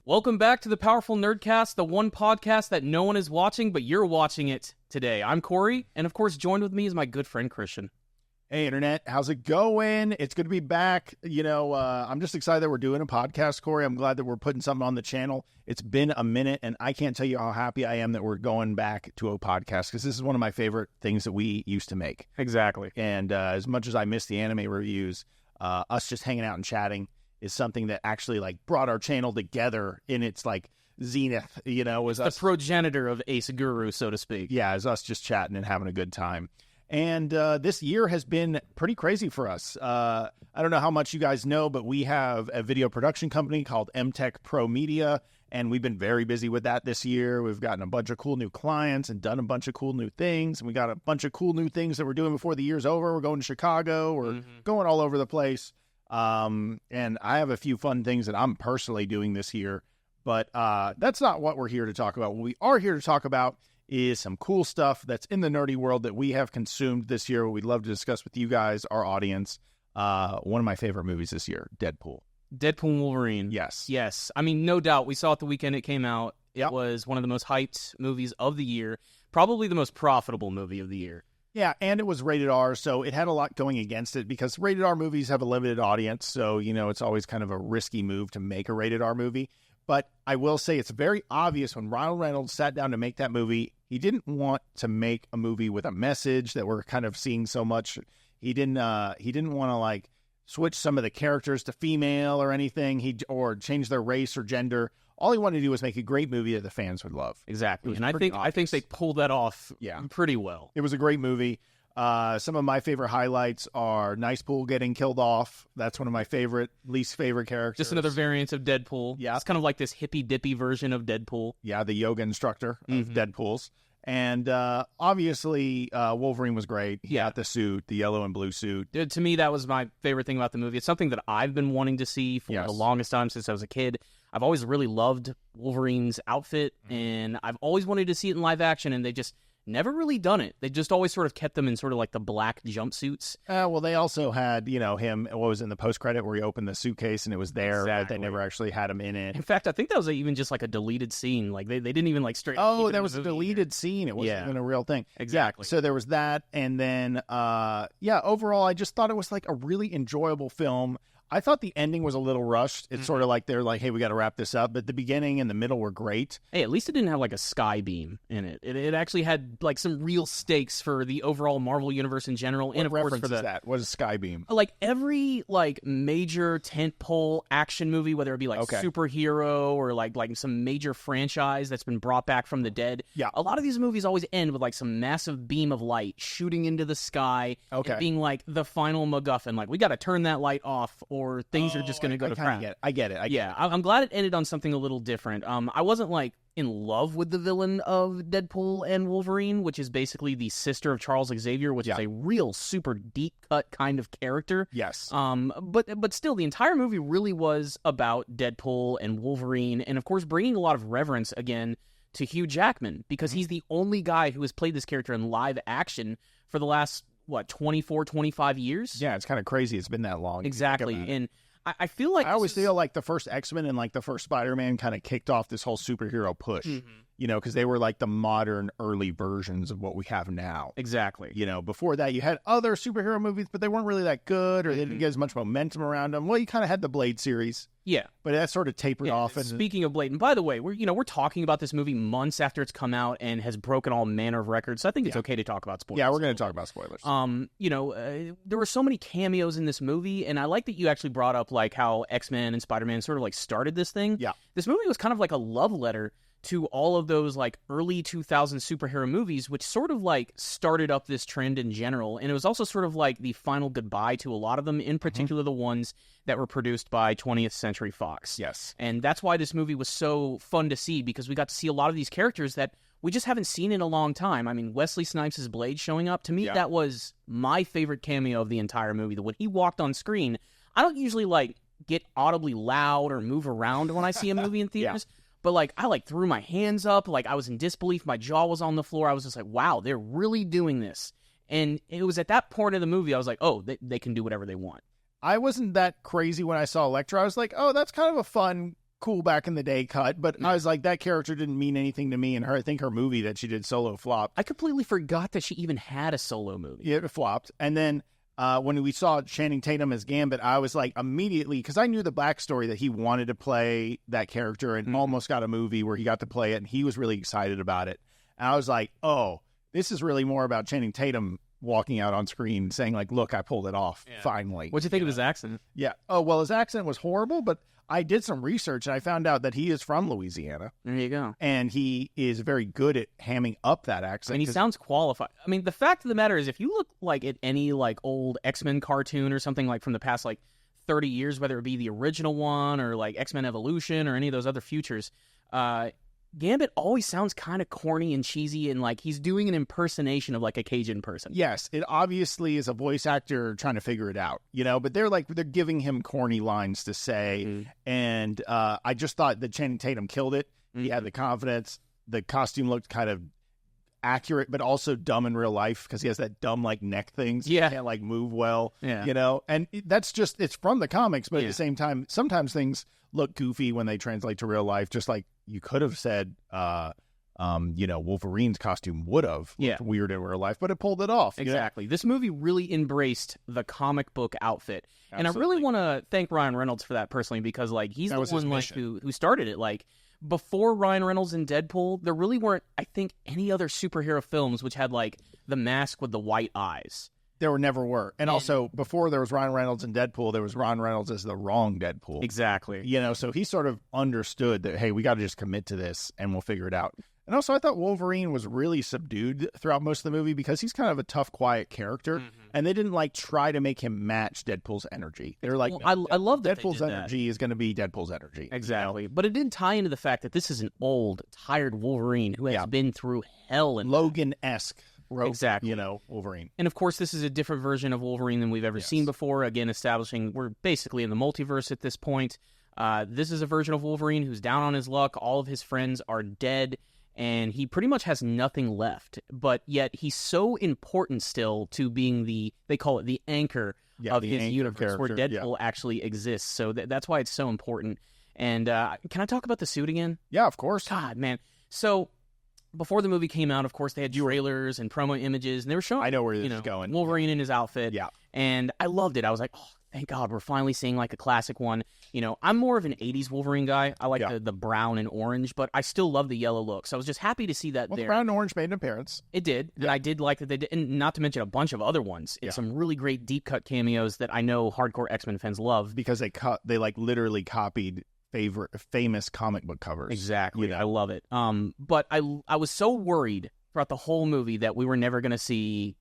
Welcome back to the Powerful Nerdcast, the one podcast that no one is watching, but you're watching it today. I'm Corey, and of course, joined with me is my good friend Christian. Hey, Internet. How's it going? It's good to be back. I'm just excited that we're doing a podcast, Corey. I'm glad that we're putting something on the channel. It's been a minute, and I can't tell you how happy I am that we're going back to a podcast, because this is one of my favorite things that we used to make. Exactly. And as much as I miss the anime reviews, us just hanging out and chatting is something that actually brought our channel together in its zenith, was the us, progenitor of Ace Guru, so to speak. Yeah, as us just chatting and having a good time. And this year has been pretty crazy for us. I don't know how much you guys know, but we have a video production company called MTech Pro Media, and we've been very busy with that this year. We've gotten a bunch of cool new clients and done a bunch of cool new things. And we got a bunch of cool new things that we're doing before the year's over. We're going to Chicago. We're going all over the place. And I have a few fun things that I'm personally doing this year, but that's not what we're here to talk about. What we are here to talk about is some cool stuff that's in the nerdy world that we have consumed this year. We'd love to discuss with you guys, our audience. One of my favorite movies this year, Deadpool. Deadpool and Wolverine. Yes. I mean, no doubt. We saw it the weekend it came out. It was one of the most hyped movies of the year. Probably the most profitable movie of the year. Yeah, and it was rated R, so it had a lot going against it, because rated R movies have a limited audience, so, it's always kind of a risky move to make a rated R movie. But I will say it's very obvious when Ryan Reynolds sat down to make that movie, he didn't want to make a movie with a message that we're kind of seeing so much. He didn't want to switch some of the characters to female or anything, or change their race or gender. All he wanted to do was make a great movie that the fans would love. Exactly. And I think they pulled that off pretty well. It was a great movie. Some of my favorite highlights are Nice Pool getting killed off. That's one of my least favorite characters. Just another variant of Deadpool. Yeah. It's kind of like this hippy-dippy version of Deadpool. Yeah, the yoga instructor of Deadpool's. And obviously, Wolverine was great. He got the suit, the yellow and blue suit. To me, that was my favorite thing about the movie. It's something that I've been wanting to see for the longest time since I was a kid. I've always really loved Wolverine's outfit, and I've always wanted to see it in live action, and they just never really done it. They just always sort of kept them in sort of the black jumpsuits. Well, they also had, him, what was in the post-credit where he opened the suitcase and it was there, but they never actually had him in it. In fact, I think that was even just a deleted scene. They didn't even straight. Oh, there was a deleted scene. It wasn't even a real thing. Exactly. Yeah, so there was that. And then, overall, I just thought it was a really enjoyable film. I thought the ending was a little rushed. It's sort of they're hey, we got to wrap this up. But the beginning and the middle were great. Hey, at least it didn't have a sky beam in it. It actually had some real stakes for the overall Marvel universe in general. What and of course for that? What is sky beam? Every major tentpole action movie, whether it be superhero or some major franchise that's been brought back from the dead. Yeah. A lot of these movies always end with some massive beam of light shooting into the sky. Okay. And being the final MacGuffin. We got to turn that light off or things are just going to go to crap. I get it. I'm glad it ended on something a little different. I wasn't in love with the villain of Deadpool and Wolverine, which is basically the sister of Charles Xavier, which is a real super deep cut kind of character. Yes. But still, the entire movie really was about Deadpool and Wolverine, and of course bringing a lot of reverence again to Hugh Jackman, because he's the only guy who has played this character in live action for the last 24, 25 years? Yeah, it's kind of crazy. It's been that long. Exactly. And I feel I always feel the first X-Men and the first Spider-Man kind of kicked off this whole superhero push, because they were the modern early versions of what we have now. Exactly. Before that you had other superhero movies, but they weren't really that good, or they didn't get as much momentum around them. Well, you kind of had the Blade series. Yeah. But that sort of tapered off. And speaking of Blade, and by the way, we're talking about this movie months after it's come out and has broken all manner of records, so I think it's okay to talk about spoilers. Yeah, we're going to talk about spoilers. There were so many cameos in this movie, and I like that you actually brought up how X-Men and Spider-Man sort of started this thing. Yeah. This movie was kind of a love letter to all of those early 2000s superhero movies, which sort of started up this trend in general. And it was also sort of the final goodbye to a lot of them, in particular the ones that were produced by 20th Century Fox. Yes. And that's why this movie was so fun to see, because we got to see a lot of these characters that we just haven't seen in a long time. I mean, Wesley Snipes' Blade showing up, to me, that was my favorite cameo of the entire movie. When he walked on screen, I don't usually get audibly loud or move around when I see a movie in theaters. But, I, threw my hands up. I was in disbelief. My jaw was on the floor. I was just wow, they're really doing this. And it was at that point of the movie, I was oh, they can do whatever they want. I wasn't that crazy when I saw Elektra. I was oh, that's kind of a fun, cool back in the day cut, but I was like, that character didn't mean anything to me, and I think her movie that she did solo flopped. I completely forgot that she even had a solo movie. Yeah, it flopped. And then when we saw Channing Tatum as Gambit, I was like, immediately, because I knew the backstory that he wanted to play that character and almost got a movie where he got to play it, and he was really excited about it. And I was like, oh, this is really more about Channing Tatum walking out on screen saying, like, look, I pulled it off, finally. What'd you think of his accent? Yeah. Oh, well, his accent was horrible, but I did some research, and I found out that he is from Louisiana. There you go. And he is very good at hamming up that accent. And he sounds qualified. I mean, the fact of the matter is, if you look like at any like old X-Men cartoon or something like from the past like 30 years, whether it be the original one or like X-Men Evolution or any of those other futures, Gambit always sounds kind of corny and cheesy, and like he's doing an impersonation of like a Cajun person. Yes, it obviously is a voice actor trying to figure it out, but they're giving him corny lines to say. And I just thought that Channing Tatum killed it. He had the confidence. The costume looked kind of accurate, but also dumb in real life because he has that dumb like neck things. Yeah. He can't like move well, Yeah. And that's just, it's from the comics, but at the same time, sometimes things look goofy when they translate to real life, just like you could have said, Wolverine's costume would have looked weird in real life, but it pulled it off. Exactly. This movie really embraced the comic book outfit. Absolutely. And I really want to thank Ryan Reynolds for that personally, because like he's the one like who started it. Like before Ryan Reynolds and Deadpool, there really weren't, I think, any other superhero films which had like the mask with the white eyes. There never were. And also, before there was Ryan Reynolds and Deadpool, there was Ryan Reynolds as the wrong Deadpool. Exactly. So he sort of understood that, hey, we got to just commit to this and we'll figure it out. And also, I thought Wolverine was really subdued throughout most of the movie because he's kind of a tough, quiet character. And they didn't try to make him match Deadpool's energy. They're like, well, I love that Deadpool's energy is going to be Deadpool's energy. Exactly. But it did tie into the fact that this is an old, tired Wolverine who has been through hell. And Logan-esque. Exactly. Wolverine. And of course, this is a different version of Wolverine than we've ever seen before. Again, establishing we're basically in the multiverse at this point. This is a version of Wolverine who's down on his luck. All of his friends are dead, and he pretty much has nothing left. But yet, he's so important still to being they call it the anchor of his universe, where Deadpool actually exists. So that's why it's so important. And can I talk about the suit again? Yeah, of course. God, man. So before the movie came out, of course, they had trailers and promo images, and they were showing, I know where this is going. Wolverine in his outfit. Yeah. And I loved it. I was like, oh, thank God, we're finally seeing like a classic one. I'm more of an 80s Wolverine guy. I like the brown and orange, but I still love the yellow look. So I was just happy to see that there. Brown and orange made an appearance. It did. Yeah. And I did like that they did, and not to mention a bunch of other ones. And some really great deep cut cameos that I know hardcore X-Men fans love. Because they literally copied famous comic book covers. Exactly. I love it. But I was so worried throughout the whole movie that we were never going to see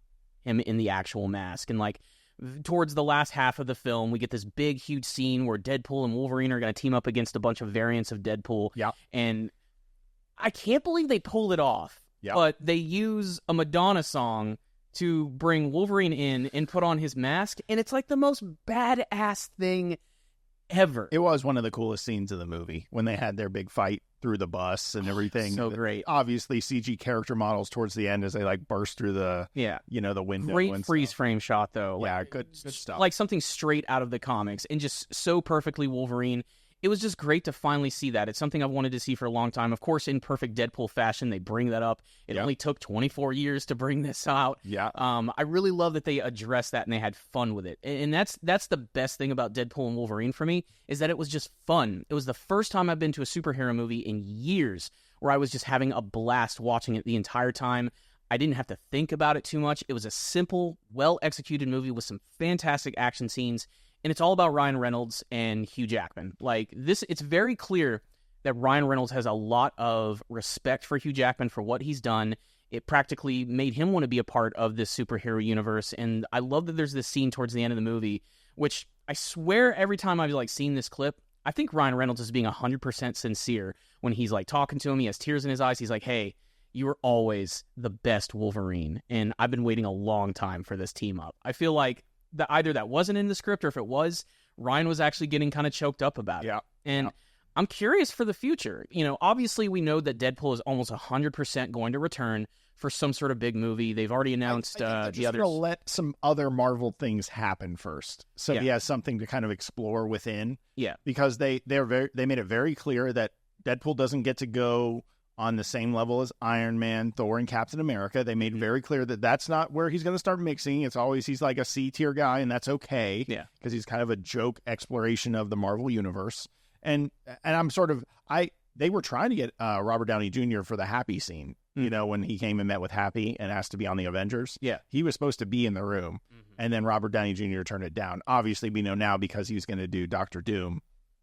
him in the actual mask. And like towards the last half of the film, we get this big, huge scene where Deadpool and Wolverine are going to team up against a bunch of variants of Deadpool. Yeah. And I can't believe they pulled it off. Yeah. But they use a Madonna song to bring Wolverine in and put on his mask. And it's like the most badass thing ever. It was one of the coolest scenes of the movie when they had their big fight through the bus and everything. So great. Obviously, CG character models towards the end as they burst through the the window. Great freeze frame shot though. Yeah, good stuff. Like something straight out of the comics and just so perfectly Wolverine. It was just great to finally see that. It's something I've wanted to see for a long time. Of course, in perfect Deadpool fashion, they bring that up. It only took 24 years to bring this out. Yeah. I really love that they addressed that and they had fun with it. And that's the best thing about Deadpool and Wolverine for me, is that it was just fun. It was the first time I've been to a superhero movie in years where I was just having a blast watching it the entire time. I didn't have to think about it too much. It was a simple, well-executed movie with some fantastic action scenes. And it's all about Ryan Reynolds and Hugh Jackman. Like this, it's very clear that Ryan Reynolds has a lot of respect for Hugh Jackman for what he's done. It practically made him want to be a part of this superhero universe. And I love that there's this scene towards the end of the movie, which I swear every time I've seen this clip, I think Ryan Reynolds is being 100% sincere when he's talking to him. He has tears in his eyes. He's like, hey, you were always the best Wolverine. And I've been waiting a long time for this team up. I feel like that either that wasn't in the script, or if it was, Ryan was actually getting kind of choked up about it. Yeah. And I'm curious for the future. Obviously we know that Deadpool is almost 100% going to return for some sort of big movie. They've already announced I the others. Going to let some other Marvel things happen first, so he has something to kind of explore within. Yeah, because they made it very clear that Deadpool doesn't get to go on the same level as Iron Man, Thor, and Captain America. They made very clear that that's not where he's going to start mixing. It's always he's like a C-tier guy, and that's okay. Yeah, because he's kind of a joke exploration of the Marvel universe. And I'm they were trying to get Robert Downey Jr. for the Happy scene. When he came and met with Happy and asked to be on the Avengers. Yeah. He was supposed to be in the room, and then Robert Downey Jr. turned it down. Obviously, we know now because he was going to do Doctor Doom.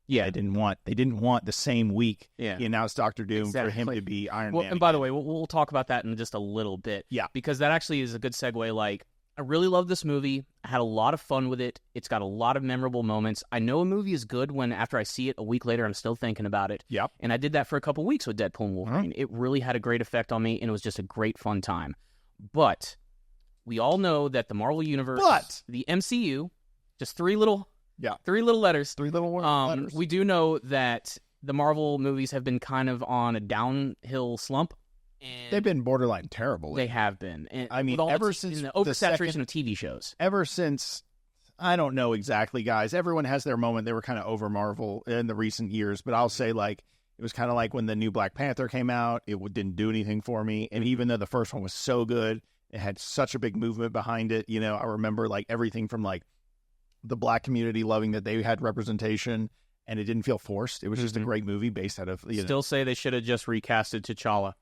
Yeah. They didn't want the same week he Yeah. announced Doctor Doom for him to be Iron Man. And by the way, we'll talk about that in just a little bit. Yeah. Because that actually is a good segue. Like, I really love this movie. I had a lot of fun with it. It's got a lot of memorable moments. I know a movie is good when after I see it a week later, I'm still thinking about it. Yep. And I did that for a couple weeks with Deadpool and Wolverine. It really had a great effect on me, and it was just a great fun time. But we all know that the Marvel Universe, the MCU, just three little letters. Three little letters. We do know that the Marvel movies have been kind of on a downhill slump. And they've been borderline terrible. They have been. And I mean, ever since the oversaturation of TV shows. Ever since, I don't know exactly, guys. Everyone has their moment. They were kind of over Marvel in the recent years, but I'll say it was kind of like when the new Black Panther came out. It didn't do anything for me, and even though the first one was so good, it had such a big movement behind it. I remember everything from the Black community loving that they had representation, and it didn't feel forced. It was just a great movie based out of. Still say they should have just recasted T'Challa.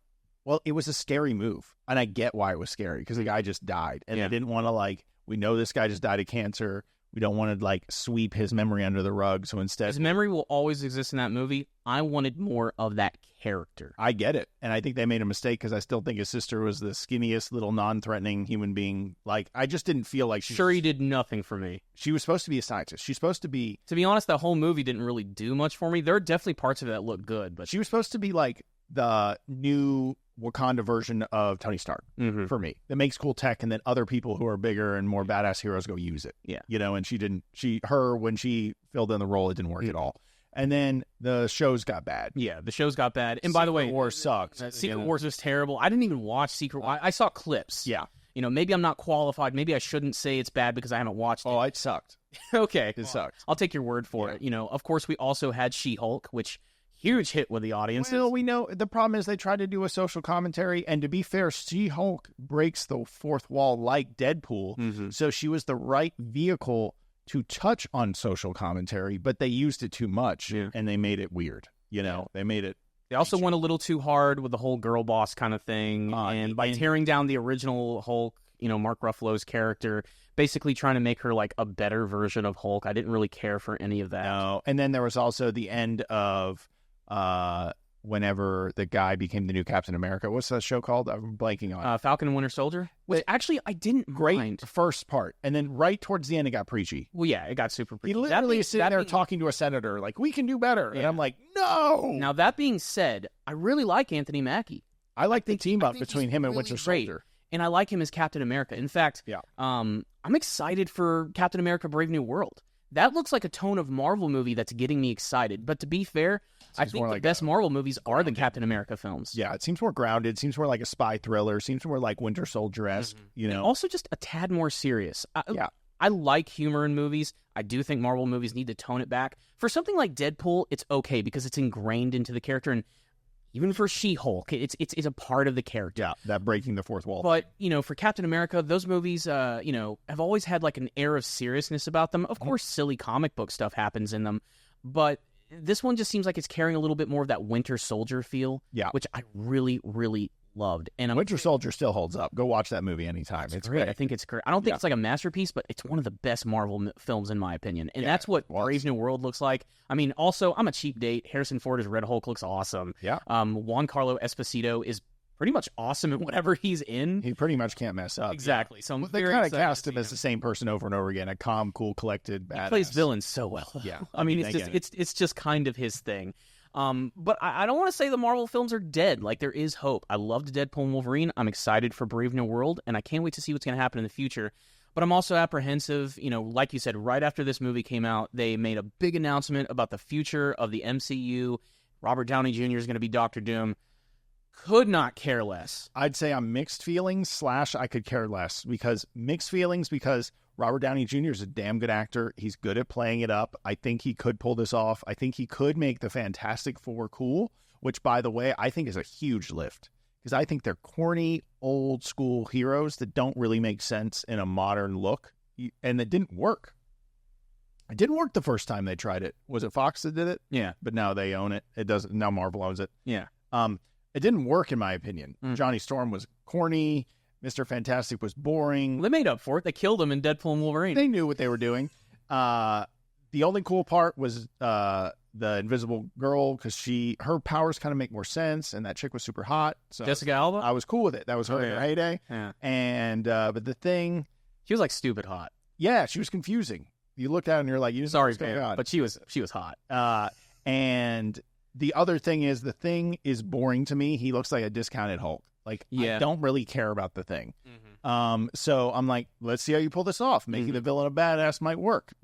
Well, it was a scary move, and I get why it was scary, because the guy just died, and they didn't want to, we know this guy just died of cancer. We don't want to, sweep his memory under the rug, so instead... His memory will always exist in that movie. I wanted more of that character. I get it, and I think they made a mistake, because I still think his sister was the skinniest, little non-threatening human being. I just didn't feel like she... Shuri did nothing for me. She was supposed to be a scientist. She's supposed to be... To be honest, that whole movie didn't really do much for me. There are definitely parts of it that look good, but... She was supposed to be, the new Wakanda version of Tony Stark for me. That makes cool tech, and then other people who are bigger and more badass heroes go use it. Yeah. And when she filled in the role, it didn't work at all. And then the shows got bad. Yeah, the shows got bad. And by the way, Secret Wars sucked. Secret Wars was terrible. I didn't even watch Secret Wars. I saw clips. Yeah. Maybe I'm not qualified. Maybe I shouldn't say it's bad because I haven't watched it. Oh, it sucked. Okay. It sucked. I'll take your word for it. Of course, we also had She-Hulk, which... huge hit with the audience. Well, we know the problem is they tried to do a social commentary, and to be fair, She-Hulk breaks the fourth wall like Deadpool, so she was the right vehicle to touch on social commentary, but they used it too much, and they made it weird. They made it. They also went a little too hard with the whole girl boss kind of thing, and by tearing down the original Hulk, Mark Ruffalo's character, basically trying to make her a better version of Hulk. I didn't really care for any of that. No, and then there was also the end of whenever the guy became the new Captain America. What's that show called? I'm blanking on. Falcon and Winter Soldier. Which actually I didn't great mind. First part, and then right towards the end it got preachy. Well, yeah, it got super preachy. He literally is sitting there talking to a senator we can do better, and I'm like, no. Now that being said, I really like Anthony Mackie. I like the team up between him and Winter Soldier. And I like him as Captain America. In fact, I'm excited for Captain America: Brave New World. That looks like a tone of Marvel movie that's getting me excited. But to be fair, I think the best Marvel movies are the Captain America films. Yeah, it seems more grounded. Seems more like a spy thriller. Seems more like Winter Soldier-esque. And also just a tad more serious. I like humor in movies. I do think Marvel movies need to tone it back. For something like Deadpool, it's okay because it's ingrained into the character, and even for She-Hulk, it's a part of the character. Yeah, that breaking the fourth wall. But, for Captain America, those movies, have always had an air of seriousness about them. Of course, silly comic book stuff happens in them, but this one just seems like it's carrying a little bit more of that Winter Soldier feel, which I really, really loved. And Winter Soldier still holds up. Go watch that movie anytime. It's great. I think it's great. I don't think it's a masterpiece, but it's one of the best Marvel films in my opinion. And that's what Brave New World looks like. I mean, also, I'm a cheap date. Harrison Ford as Red Hulk looks awesome. Yeah. Juan Carlo Esposito is pretty much awesome in whatever he's in. He pretty much can't mess up. Exactly. So they kind of cast him as the same person over and over again. A calm, cool, collected badass. He plays villains so well. Yeah. I mean, it's just kind of his thing. But I don't want to say the Marvel films are dead. There is hope. I loved Deadpool and Wolverine. I'm excited for Brave New World, and I can't wait to see what's going to happen in the future. But I'm also apprehensive, like you said, right after this movie came out, they made a big announcement about the future of the MCU. Robert Downey Jr. is going to be Doctor Doom. Could not care less. I'd say I'm mixed feelings / I could care less, because Robert Downey Jr. is a damn good actor. He's good at playing it up. I think he could pull this off. I think he could make the Fantastic Four cool, which, by the way, I think is a huge lift. Because I think they're corny, old-school heroes that don't really make sense in a modern look. And it didn't work. It didn't work the first time they tried it. Was it Fox that did it? Yeah. But now they own it. It doesn't. Now Marvel owns it. Yeah. It didn't work, in my opinion. Johnny Storm was corny. Mr. Fantastic was boring. Well, they made up for it. They killed him in Deadpool and Wolverine. They knew what they were doing. The only cool part was the Invisible Girl, because her powers kind of make more sense, and that chick was super hot. So Jessica Alba? I was cool with it. That was her in her heyday. Yeah. And but the thing, she was like stupid hot. Yeah, she was confusing. You looked at her and you're like, sorry, man, but she was hot. And the other thing is, the Thing is boring to me. He looks like a discounted Hulk. Like, I don't really care about the Thing. So I'm like, let's see how you pull this off. Making the villain a badass might work,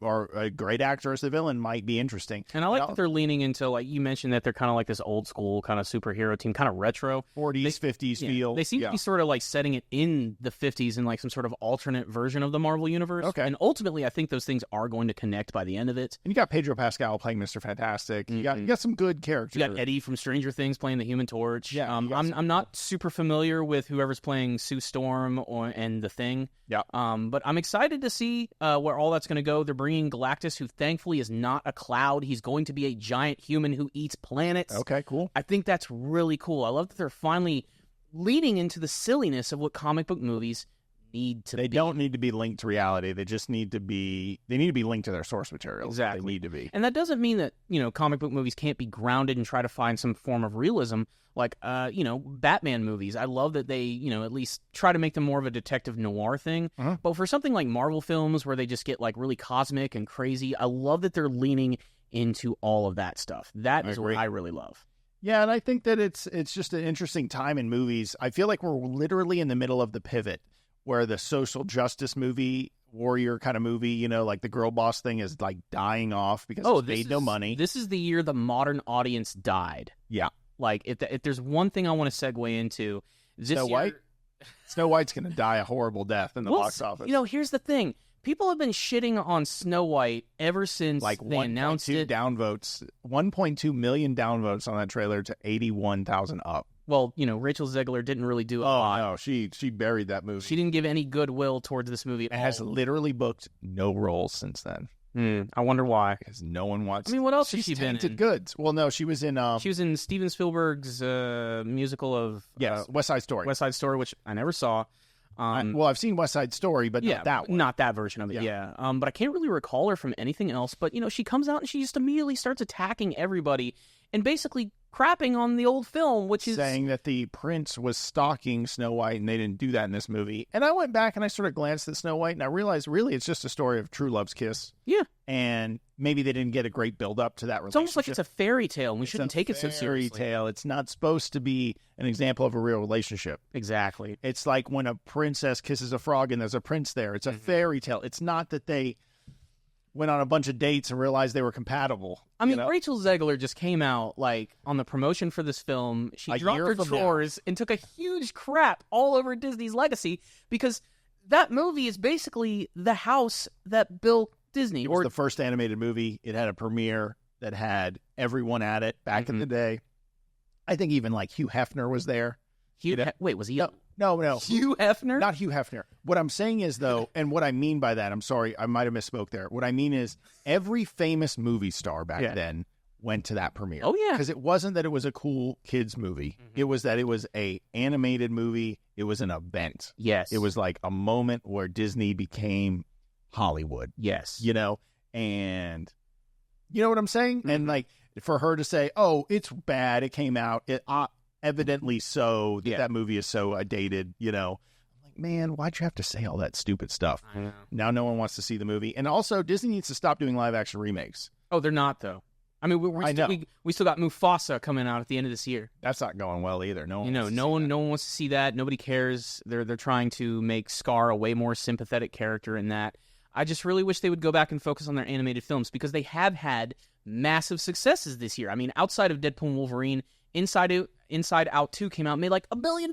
or a great actor as the villain might be interesting. And I like that they're leaning into, like you mentioned, that they're kind of like this old school kind of superhero team, kind of retro. 40s, 50s feel. They seem to be sort of like setting it in the 50s in like some sort of alternate version of the Marvel Universe. Okay. And ultimately, I think those things are going to connect by the end of it. And you got Pedro Pascal playing Mr. Fantastic. You got some good characters. You got Eddie from Stranger Things playing the Human Torch. Yeah, I'm not super familiar with whoever's playing Sue Storm and the Thing. Yeah. But I'm excited to see where all that's going to go. They're bringing Galactus, who thankfully is not a cloud. He's going to be a giant human who eats planets. Okay, cool. I think that's really cool. I love that they're finally leading into the silliness of what comic book movies need to be. They don't need to be linked to reality. They just need to be linked to their source material. Exactly. They need to be. And that doesn't mean that, comic book movies can't be grounded and try to find some form of realism. Like, Batman movies. I love that they, at least try to make them more of a detective noir thing. But for something like Marvel films where they just get, like, really cosmic and crazy, I love that they're leaning into all of that stuff. That is what I really love. Yeah, and I think that it's just an interesting time in movies. I feel like we're literally in the middle of the pivot where the social justice movie, warrior kind of movie, like the girl boss thing is like dying off because it's made no money. This is the year the modern audience died. Yeah. Like, if there's one thing I want to segue into, Snow White? Snow White's going to die a horrible death in the box office. Here's the thing. People have been shitting on Snow White ever since they announced it. 1.2 million downvotes on that trailer to 81,000 up. Well, Rachel Zegler didn't really do a lot. Oh, no, she buried that movie. She didn't give any goodwill towards this movie at all. And has literally booked no roles since then. I wonder why. Because no one wants... I mean, what else has she been in? She's tainted goods. Well, no, she was in... She was in Steven Spielberg's musical of... West Side Story. West Side Story, which I never saw. I've seen West Side Story, but not that one. Not that version of it, but I can't really recall her from anything else. But, she comes out and she just immediately starts attacking everybody and basically crapping on the old film, which is... saying that the prince was stalking Snow White, and they didn't do that in this movie. And I went back and I sort of glanced at Snow White, and I realized, really, it's just a story of true love's kiss. Yeah. And maybe they didn't get a great build-up to that relationship. It's almost like it's a fairy tale, and we shouldn't take it so seriously. Fairy tale. It's not supposed to be an example of a real relationship. Exactly. It's like when a princess kisses a frog and there's a prince there. It's a fairy tale. It's not that they went on a bunch of dates and realized they were compatible. I mean, Rachel Zegler just came out, like, on the promotion for this film. She dropped her drawers and took a huge crap all over Disney's legacy because that movie is basically the house that built Disney. It was the first animated movie. It had a premiere that had everyone at it back in the day. I think even, like, Hugh Hefner was there. Wait, was he... No. Hugh Hefner? Not Hugh Hefner. What I'm saying is, though, and what I mean by that, I'm sorry, I might have misspoke there. What I mean is every famous movie star back then went to that premiere. Oh, yeah. Because it wasn't that it was a cool kids movie. It was that it was a animated movie. It was an event. Yes. It was like a moment where Disney became Hollywood. Yes. And you know what I'm saying? And like for her to say, oh, it's bad. It came out. Evidently so, that movie is so dated, I'm like, man, why'd you have to say all that stupid stuff? I know. Now no one wants to see the movie. And also, Disney needs to stop doing live-action remakes. Oh, they're not, though. I mean, we still got Mufasa coming out at the end of this year. That's not going well either. No one wants to see that. Nobody cares. They're trying to make Scar a way more sympathetic character in that. I just really wish they would go back and focus on their animated films because they have had massive successes this year. I mean, outside of Deadpool and Wolverine, Inside Out 2 came out and made like $1 billion.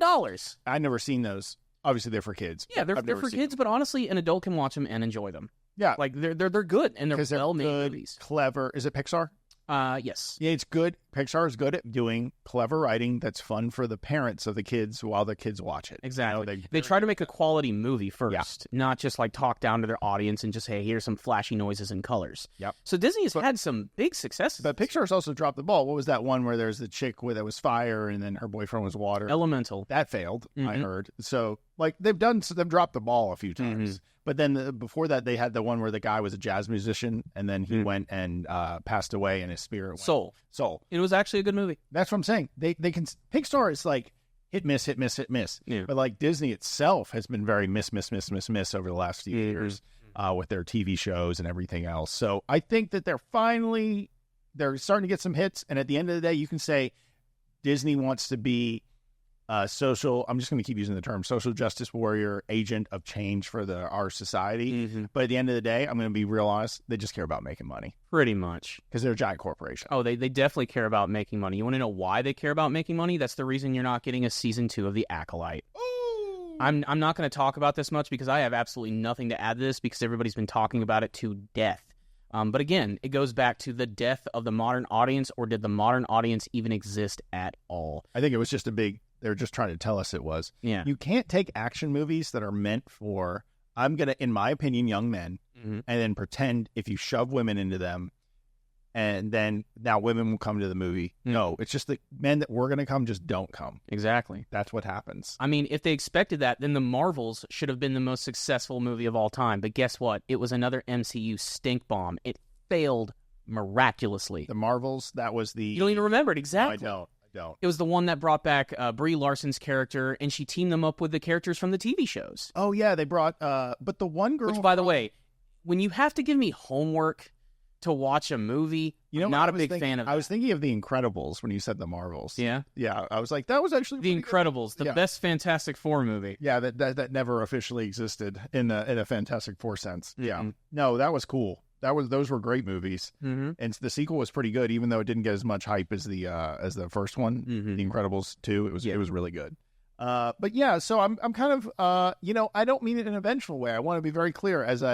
I've never seen those. Obviously, they're for kids. Yeah, they're for kids, but honestly, an adult can watch them and enjoy them. Yeah, like they're good and they're well-made movies. Clever. Is it Pixar? Yes. Yeah, it's good. Pixar is good at doing clever writing that's fun for the parents of the kids while the kids watch it. Exactly. They try to make a quality movie first, not just like talk down to their audience and just, hey, here's some flashy noises and colors. Yep. So Disney has had some big successes. But Pixar's also dropped the ball. What was that one where there's the chick that was fire and then her boyfriend was water? Elemental. That failed, I heard. So, like, they've dropped the ball a few times. But then before that, they had the one where the guy was a jazz musician, and then he went and passed away, and his spirit went. Soul. It was actually a good movie. That's what I'm saying. They can. Pixar is like hit, miss, hit, miss, hit, miss. Yeah. But like Disney itself has been very miss over the last few years with their TV shows and everything else. So I think that they're starting to get some hits, and at the end of the day, you can say Disney wants to be social, I'm just going to keep using the term, social justice warrior, agent of change for our society. But at the end of the day, I'm going to be real honest, they just care about making money. Pretty much. Because they're a giant corporation. Oh, they definitely care about making money. You want to know why they care about making money? That's the reason you're not getting a season 2 of The Acolyte. Ooh. I'm not going to talk about this much because I have absolutely nothing to add to this because everybody's been talking about it to death. But again, it goes back to the death of the modern audience, or did the modern audience even exist at all? I think it was just they're just trying to tell us it was. Yeah. You can't take action movies that are meant for, in my opinion, young men, and then pretend if you shove women into them, and then now women will come to the movie. No, it's just the men that were going to come just don't come. Exactly. That's what happens. I mean, if they expected that, then The Marvels should have been the most successful movie of all time. But guess what? It was another MCU stink bomb. It failed miraculously. The Marvels, that was the... You don't even remember it, exactly. No, I don't. It was the one that brought back Brie Larson's character, and she teamed them up with the characters from the TV shows. Oh, yeah, they brought... but the one girl... Which, by the way, when you have to give me homework to watch a movie, I'm not a big fan of that. I was thinking of The Incredibles when you said The Marvels. Yeah? Yeah, I was like, that was actually The Incredibles, the best Fantastic Four movie. Yeah, that never officially existed in a Fantastic Four sense. Yeah. No, that was cool. Those were great movies, and the sequel was pretty good, even though it didn't get as much hype as the first one, The Incredibles 2. It was really good. But yeah, so I'm kind of I don't mean it in a vengeful way. I want to be very clear as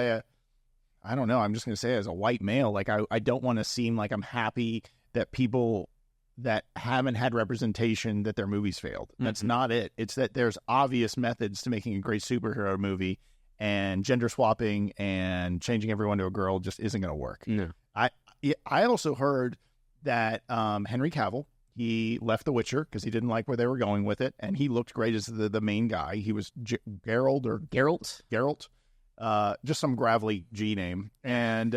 I don't know. I'm just going to say as a white male, like I don't want to seem like I'm happy that people that haven't had representation that their movies failed. That's not it. It's that there's obvious methods to making a great superhero movie. And gender swapping and changing everyone to a girl just isn't going to work. No. I also heard that Henry Cavill, he left The Witcher because he didn't like where they were going with it, and he looked great as the main guy. He was Geralt, just some gravelly G name, and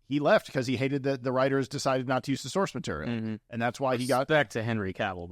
he left because he hated that the writers decided not to use the source material, and that's why he got back to Henry Cavill.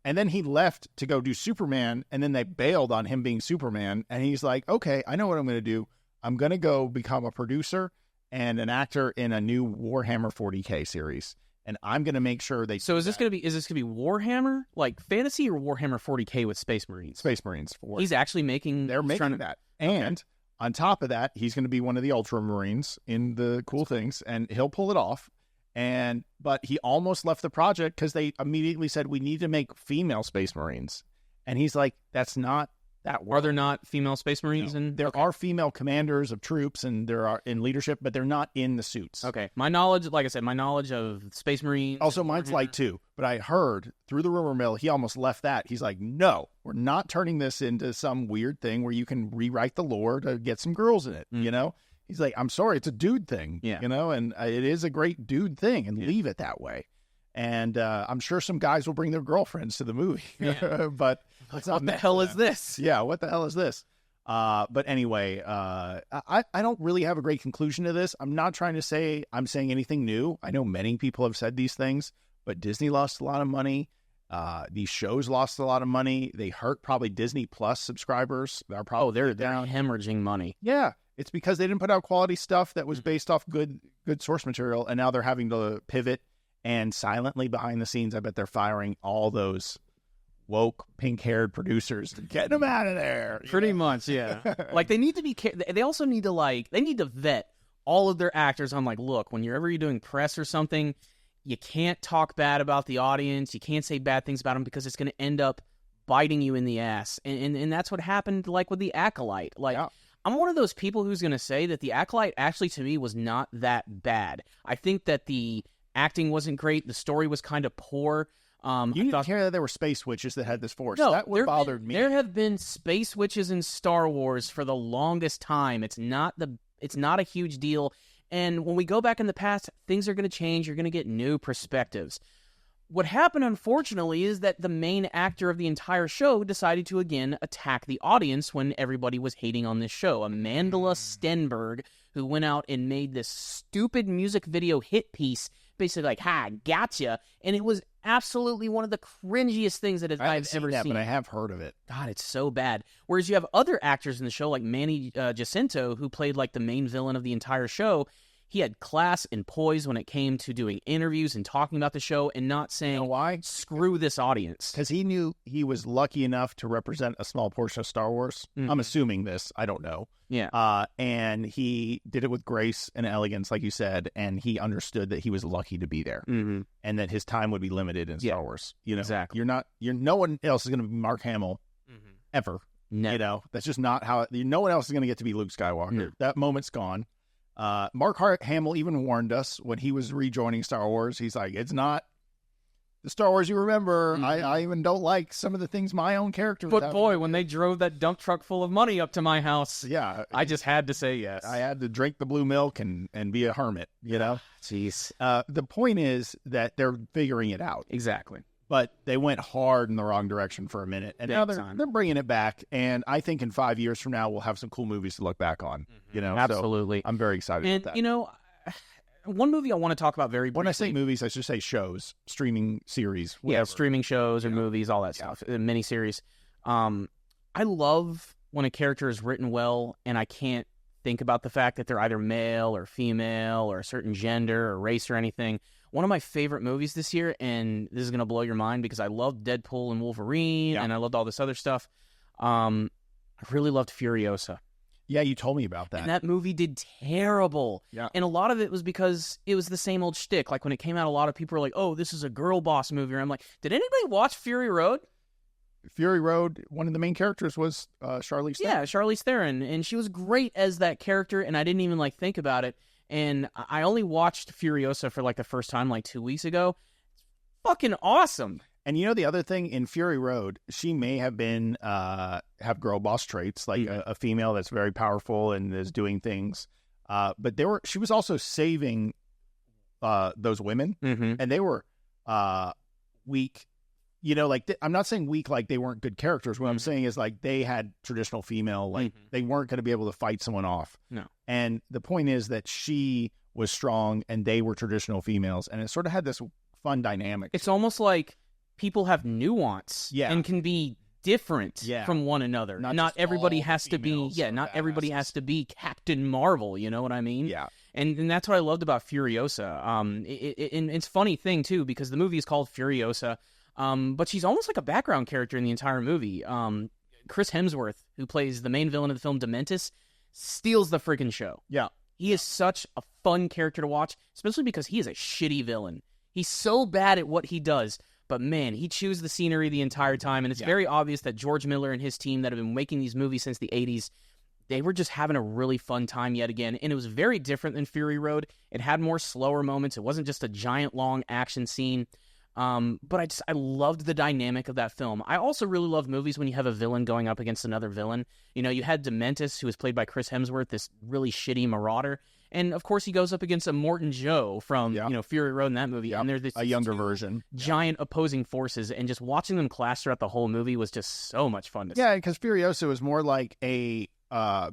And then he left to go do Superman, and then they bailed on him being Superman. And he's like, okay, I know what I'm going to do. I'm going to go become a producer and an actor in a new Warhammer 40K series. And I'm going to make sure they... So is this going to be Warhammer, like fantasy, or Warhammer 40K with Space Marines? Space Marines. He's actually making... They're making that. And on top of that, he's going to be one of the Ultramarines in the cool things, and he'll pull it off. But he almost left the project because they immediately said, we need to make female Space Marines. And he's like, that's not that world. Are there not female Space Marines? No. There are female commanders of troops, and there are in leadership, but they're not in the suits. Okay. My knowledge, like I said, of Space Marines. Also, mine's light too. But I heard through the rumor mill, he almost left that. He's like, no, we're not turning this into some weird thing where you can rewrite the lore to get some girls in it, you know? He's like, I'm sorry, it's a dude thing, and it is a great dude thing, and leave it that way. And I'm sure some guys will bring their girlfriends to the movie, but it's not. What the hell is this? Yeah, what the hell is this? But anyway, I don't really have a great conclusion to this. I'm not trying to say I'm saying anything new. I know many people have said these things, but Disney lost a lot of money. These shows lost a lot of money. They hurt probably Disney Plus subscribers. They're hemorrhaging money. Yeah. It's because they didn't put out quality stuff that was based off good good source material, and now they're having to pivot, and silently behind the scenes, I bet they're firing all those woke, pink-haired producers and getting them out of there. Pretty much, yeah. Like, they need to be... They also need to, they need to vet all of their actors on, look, whenever you're doing press or something, you can't talk bad about the audience, you can't say bad things about them, because it's going to end up biting you in the ass. And that's what happened, with The Acolyte. I'm one of those people who's going to say that The Acolyte actually, to me, was not that bad. I think that the acting wasn't great, the story was kind of poor. You didn't care that there were space witches that had this force. No, that would bothered me. There have been space witches in Star Wars for the longest time. It's not a huge deal. And when we go back in the past, things are going to change. You're going to get new perspectives. What happened, unfortunately, is that the main actor of the entire show decided to, again, attack the audience when everybody was hating on this show. Amanda Stenberg, who went out and made this stupid music video hit piece, basically ha, gotcha. And it was absolutely one of the cringiest things that I've ever seen. But I have heard of it. God, it's so bad. Whereas you have other actors in the show, like Manny Jacinto, who played the main villain of the entire show. He had class and poise when it came to doing interviews and talking about the show and not saying, why? Screw this audience. Because he knew he was lucky enough to represent a small portion of Star Wars. Mm-hmm. I'm assuming this. I don't know. Yeah. And he did it with grace and elegance, like you said, and he understood that he was lucky to be there and that his time would be limited in Star Wars. Exactly. No one else is going to be Mark Hamill ever. Never. That's just not how, no one else is going to get to be Luke Skywalker. No. That moment's gone. Mark Hamill even warned us when he was rejoining Star Wars. He's like, it's not the Star Wars you remember. I even don't like some of the things my own character. But boy, when they drove that dump truck full of money up to my house, I just had to say yes. I had to drink the blue milk and be a hermit, Jeez. The point is that they're figuring it out. Exactly. But they went hard in the wrong direction for a minute, and now they're bringing it back. And I think in 5 years from now, we'll have some cool movies to look back on. Absolutely. So I'm very excited about that. One movie I want to talk about very briefly. When I say movies, I should say shows, streaming series, whatever. Yeah, streaming shows or movies, all that stuff, miniseries. I love when a character is written well, and I can't think about the fact that they're either male or female or a certain gender or race or anything. One of my favorite movies this year, and this is going to blow your mind because I loved Deadpool and Wolverine, and I loved all this other stuff. I really loved Furiosa. Yeah, you told me about that. And that movie did terrible. Yeah. And a lot of it was because it was the same old shtick. Like, when it came out, a lot of people were like, oh, this is a girl boss movie. And I'm like, did anybody watch Fury Road? Fury Road, one of the main characters was Charlize Theron. Yeah, Charlize Theron. And she was great as that character, and I didn't even, think about it. And I only watched Furiosa for, the first time, 2 weeks ago. It's fucking awesome. And the other thing, in Fury Road, she may have been, have girl boss traits, a female that's very powerful and is doing things. But she was also saving those women, and they were weak. I'm not saying weak like they weren't good characters. What I'm saying is they had traditional female, they weren't going to be able to fight someone off. No. And the point is that she was strong and they were traditional females, and it sort of had this fun dynamic. It's almost like people have nuance and can be different from one another. Not everybody has to be everybody has to be Captain Marvel, you know what I mean? Yeah. And that's what I loved about Furiosa. It's a funny thing too, because the movie is called Furiosa, but she's almost like a background character in the entire movie. Chris Hemsworth, who plays the main villain of the film Dementis, steals the freaking show. Yeah. He is such a fun character to watch, especially because he is a shitty villain. He's so bad at what he does, but man, he chews the scenery the entire time, and it's very obvious that George Miller and his team that have been making these movies since the 80s, they were just having a really fun time yet again, and it was very different than Fury Road. It had more slower moments. It wasn't just a giant, long action scene. But I loved the dynamic of that film. I also really love movies when you have a villain going up against another villain. You had Dementis, who was played by Chris Hemsworth, this really shitty marauder. And, of course, he goes up against a Morton Joe from, Fury Road in that movie. Yep. And there's this a younger version. Giant opposing forces. And just watching them clash throughout the whole movie was just so much fun to see. Yeah, because Furiosa was more like a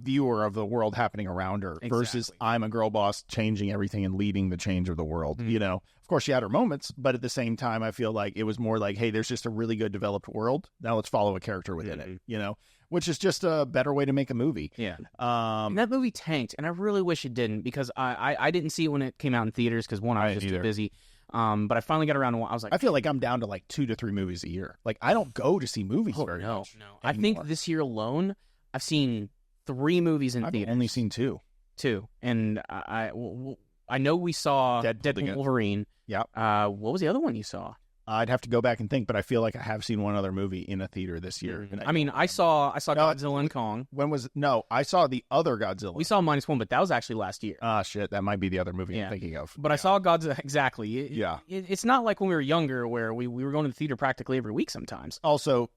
viewer of the world happening around her versus I'm a girl boss changing everything and leading the change of the world. You know, of course she had her moments, but at the same time, I feel like it was more like, hey, there's just a really good developed world. Now let's follow a character within it, you know, which is just a better way to make a movie. Yeah. And that movie tanked, and I really wish it didn't because I didn't see it when it came out in theaters because one, I was just too busy. But I finally got around to one. I was like, I feel like I'm down to like 2 to 3 movies a year. Like I don't go to see movies very much. No. I think this year alone, I've seen 3 movies in theaters. I've only seen 2. And I know we saw Deadpool and Wolverine. Yeah. What was the other one you saw? I'd have to go back and think, but I feel like I have seen one other movie in a theater this year. I mean, I saw Godzilla and Kong. I saw the other Godzilla. We saw -1, but that was actually last year. Ah, shit, that might be the other movie I'm thinking of. But I saw Godzilla, exactly. It's not like when we were younger where we were going to the theater practically every week sometimes. Also,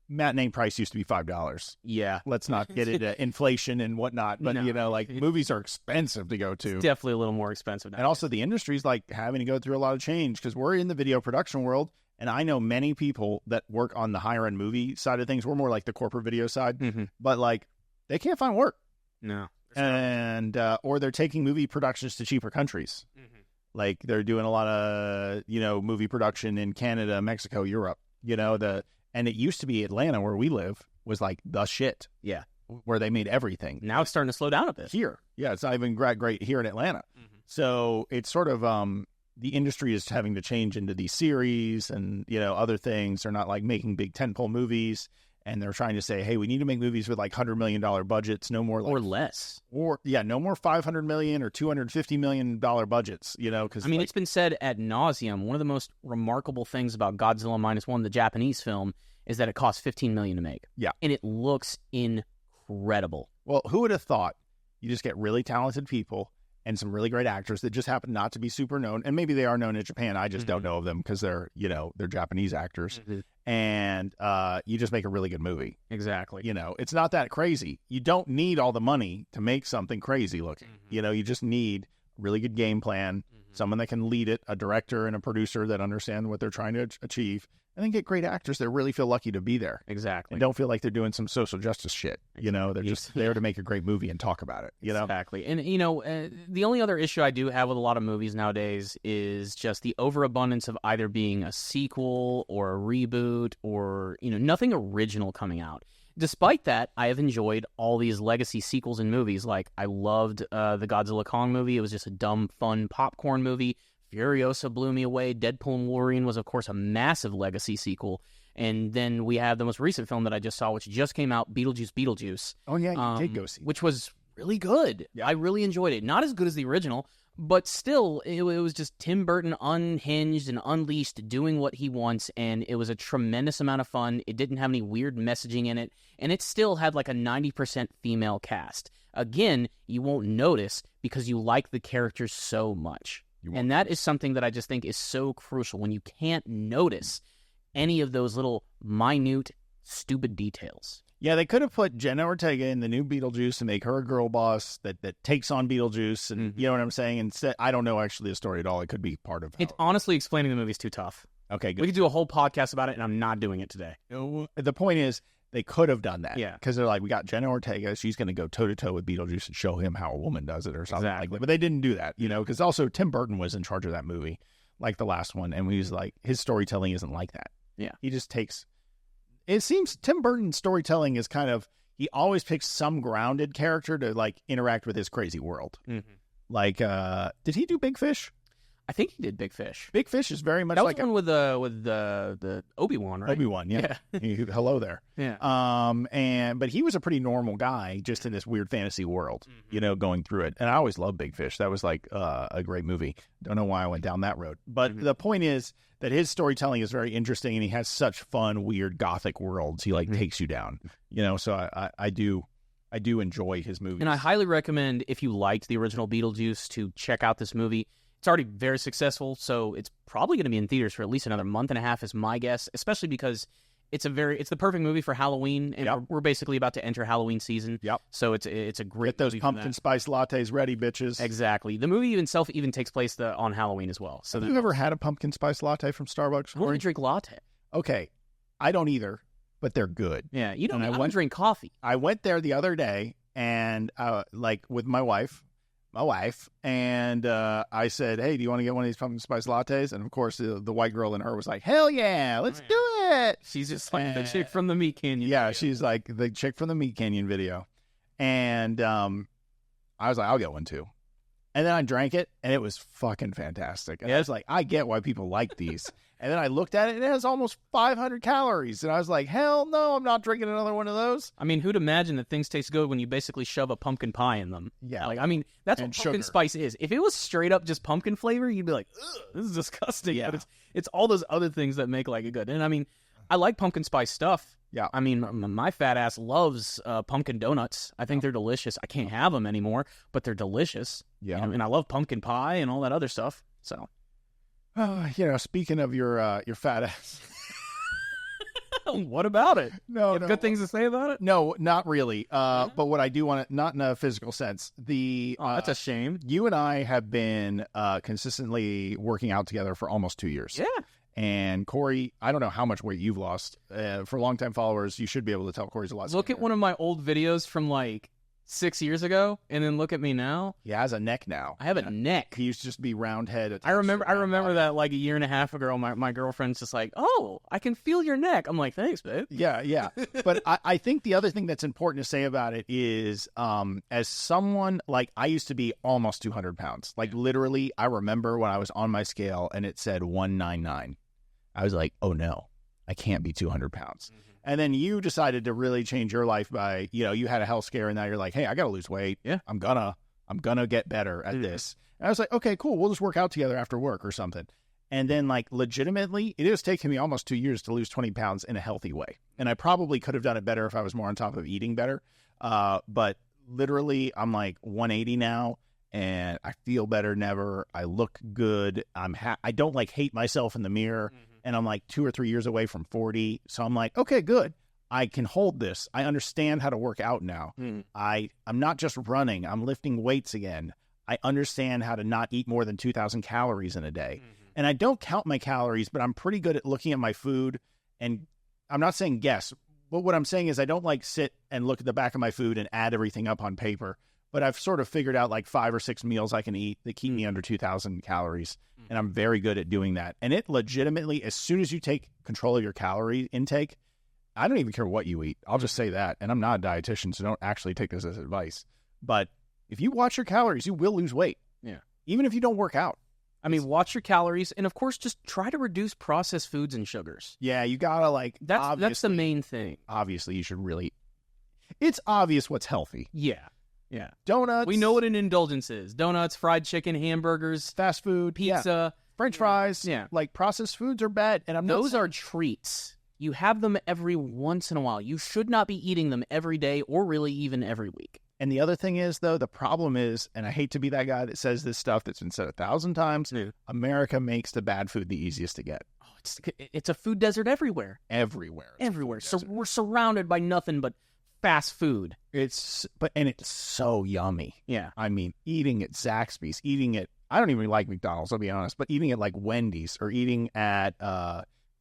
matinee price used to be $5. Yeah. Let's not get into inflation and whatnot, but you know, like movies are expensive to go to. It's definitely a little more expensive now. And also the industry's like having to go through a lot of change because we're in the video production world. And I know many people that work on the higher end movie side of things. We're more like the corporate video side, but like they can't find work. No. And, or they're taking movie productions to cheaper countries. Like they're doing a lot of, you know, movie production in Canada, Mexico, Europe, you know, and it used to be Atlanta where we live was like the shit. Yeah. Where they made everything. Now it's starting to slow down a bit. Here. Yeah. It's not even great here in Atlanta. So it's sort of, the industry is having to change into these series and, you know, other things. They're not like making big tentpole movies. And they're trying to say, hey, we need to make movies with like $100 million budgets, no more. Like, or less. No more $500 million or $250 million budgets, you know, because I mean, it's been said ad nauseum. One of the most remarkable things about Godzilla -1, the Japanese film, is that it cost $15 million to make. Yeah. And it looks incredible. Well, who would have thought you just get really talented people and some really great actors that just happen not to be super known. And maybe they are known in Japan. I just don't know of them because they're, you know, they're Japanese actors. And you just make a really good movie. Exactly. You know, it's not that crazy. You don't need all the money to make something crazy looking. You know, you just need a really good game plan, someone that can lead it, a director and a producer that understand what they're trying to achieve, and then get great actors that really feel lucky to be there. Exactly. And don't feel like they're doing some social justice shit. You know, they're just there to make a great movie and talk about it. You know? Exactly. And, you know, the only other issue I do have with a lot of movies nowadays is just the overabundance of either being a sequel or a reboot or, you know, nothing original coming out. Despite that, I have enjoyed all these legacy sequels and movies. Like, I loved the Godzilla Kong movie. It was just a dumb, fun popcorn movie. Furiosa blew me away. Deadpool and Wolverine was, of course, a massive legacy sequel. And then we have the most recent film that I just saw, which just came out, Beetlejuice. Oh, yeah, you did go see. Which was really good. Yeah. I really enjoyed it. Not as good as the original, but still, it was just Tim Burton unhinged and unleashed doing what he wants, and it was a tremendous amount of fun. It didn't have any weird messaging in it, and it still had like a 90% female cast. Again, you won't notice because you like the characters so much. And that is something that I just think is so crucial when you can't notice any of those little minute, stupid details. Yeah, they could have put Jenna Ortega in the new Beetlejuice and make her a girl boss that takes on Beetlejuice. And you know what I'm saying? Instead, I don't know actually the story at all. It could be part of it. Honestly, explaining the movie is too tough. Okay, good. We could do a whole podcast about it, and I'm not doing it today. The point is, they could have done that. Yeah. Because they're like, we got Jenna Ortega. She's going to go toe-to-toe with Beetlejuice and show him how a woman does it or something like that. But they didn't do that, you know, because also Tim Burton was in charge of that movie, like the last one. And we was like, his storytelling isn't like that. Yeah. He just takes... It seems Tim Burton's storytelling is kind of... He always picks some grounded character to, like, interact with his crazy world. Like, did he do Big Fish? I think he did Big Fish. Big Fish is very much that like was one with the Obi-Wan, right? Obi-Wan, yeah. Hello there. Yeah. But he was a pretty normal guy, just in this weird fantasy world, you know, going through it. And I always loved Big Fish. That was like a great movie. Don't know why I went down that road. But the point is that his storytelling is very interesting, and he has such fun, weird, gothic worlds. He like takes you down, you know. So I do enjoy his movies, and I highly recommend if you liked the original Beetlejuice to check out this movie. It's already very successful, so it's probably going to be in theaters for at least another month and a half is my guess, especially because it's the perfect movie for Halloween, and we're basically about to enter Halloween season. Yep. So it's a great Get those pumpkin spice lattes ready, bitches. Exactly. The movie itself even takes place on Halloween as well. So have you ever had a pumpkin spice latte from Starbucks? I don't really drink latte. Okay. I don't either, but they're good. Yeah, I don't drink coffee. I went there the other day, and like with my wife, and I said, "Hey, do you want to get one of these pumpkin spice lattes?" And of course, the white girl in her was like, "Hell yeah, let's do it!" She's just like the chick from the Meat Canyon. Yeah, video. she's like the chick from the Meat Canyon video, and I was like, "I'll get one too." And then I drank it, and it was fucking fantastic. And I was like, I get why people like these. And then I looked at it, and it has almost 500 calories. And I was like, hell no, I'm not drinking another one of those. I mean, who'd imagine that things taste good when you basically shove a pumpkin pie in them? Yeah. Like, I mean, that's And what pumpkin sugar. spice is. If it was straight up just pumpkin flavor, you'd be like, ugh, this is disgusting. Yeah. But it's all those other things that make like it good. And I mean, I like pumpkin spice stuff. Yeah. I mean, my fat ass loves pumpkin donuts. I think they're delicious. I can't have them anymore, but they're delicious. Yeah. And I love pumpkin pie and all that other stuff. So, Speaking of your fat ass. what about it? No, You have good things to say about it? No, not really. But what I do want to, not in a physical sense, That's a shame. you and I have been consistently working out together for almost 2 years. Yeah. And Corey, I don't know how much weight you've lost. For longtime followers, you should be able to tell Corey's a lot. Look at one of my old videos from like 6 years ago, and then look at me now. He has a neck now. I have a neck. He used to just be round head. I remember that like a year and a half ago. My girlfriend's just like, "Oh, I can feel your neck." I'm like, "Thanks, babe." Yeah. But I think the other thing that's important to say about it is, as someone, like, I used to be almost 200 pounds. Like, literally, I remember when I was on my scale and it said 199. I was like, oh no, I can't be 200 pounds. Mm-hmm. And then you decided to really change your life by, you had a health scare, and now you're like, hey, I got to lose weight. Yeah. I'm gonna get better at this. And I was like, okay, cool. We'll just work out together after work or something. And then, like, legitimately, it has taken me almost 2 years to lose 20 pounds in a healthy way. And I probably could have done it better if I was more on top of eating better. But literally, I'm like 180 now, and I feel better than ever. I look good. I don't like hate myself in the mirror. And I'm like 2 or 3 years away from 40. So I'm like, okay, good. I can hold this. I understand how to work out now. I'm not just running. I'm lifting weights again. I understand how to not eat more than 2,000 calories in a day. And I don't count my calories, but I'm pretty good at looking at my food. And I'm not saying guess, but what I'm saying is I don't like sit and look at the back of my food and add everything up on paper. But I've sort of figured out like 5 or 6 meals I can eat that keep me under 2,000 calories. And I'm very good at doing that. And it legitimately, as soon as you take control of your calorie intake, I don't even care what you eat. I'll just say that. And I'm not a dietitian, so don't actually take this as advice. But if you watch your calories, you will lose weight. Yeah. Even if you don't work out. I mean, watch your calories, and of course, just try to reduce processed foods and sugars. Yeah, you gotta like. That's the main thing. Obviously, you should really. It's obvious what's healthy. Yeah. Donuts. We know what an indulgence is: donuts, fried chicken, hamburgers, Fast food, pizza, French fries. Yeah. Like processed foods are bad, and those are treats. You have them every once in a while. You should not be eating them every day or really even every week. And the other thing is, though, the problem is, and I hate to be that guy that says this stuff that's been said 1,000 times, America makes the bad food the easiest to get. Oh, it's a food desert everywhere. Everywhere. So we're surrounded by nothing but fast food. It's so yummy. Yeah. I mean, eating at Zaxby's, I don't even like McDonald's, I'll be honest, but eating at like Wendy's or eating at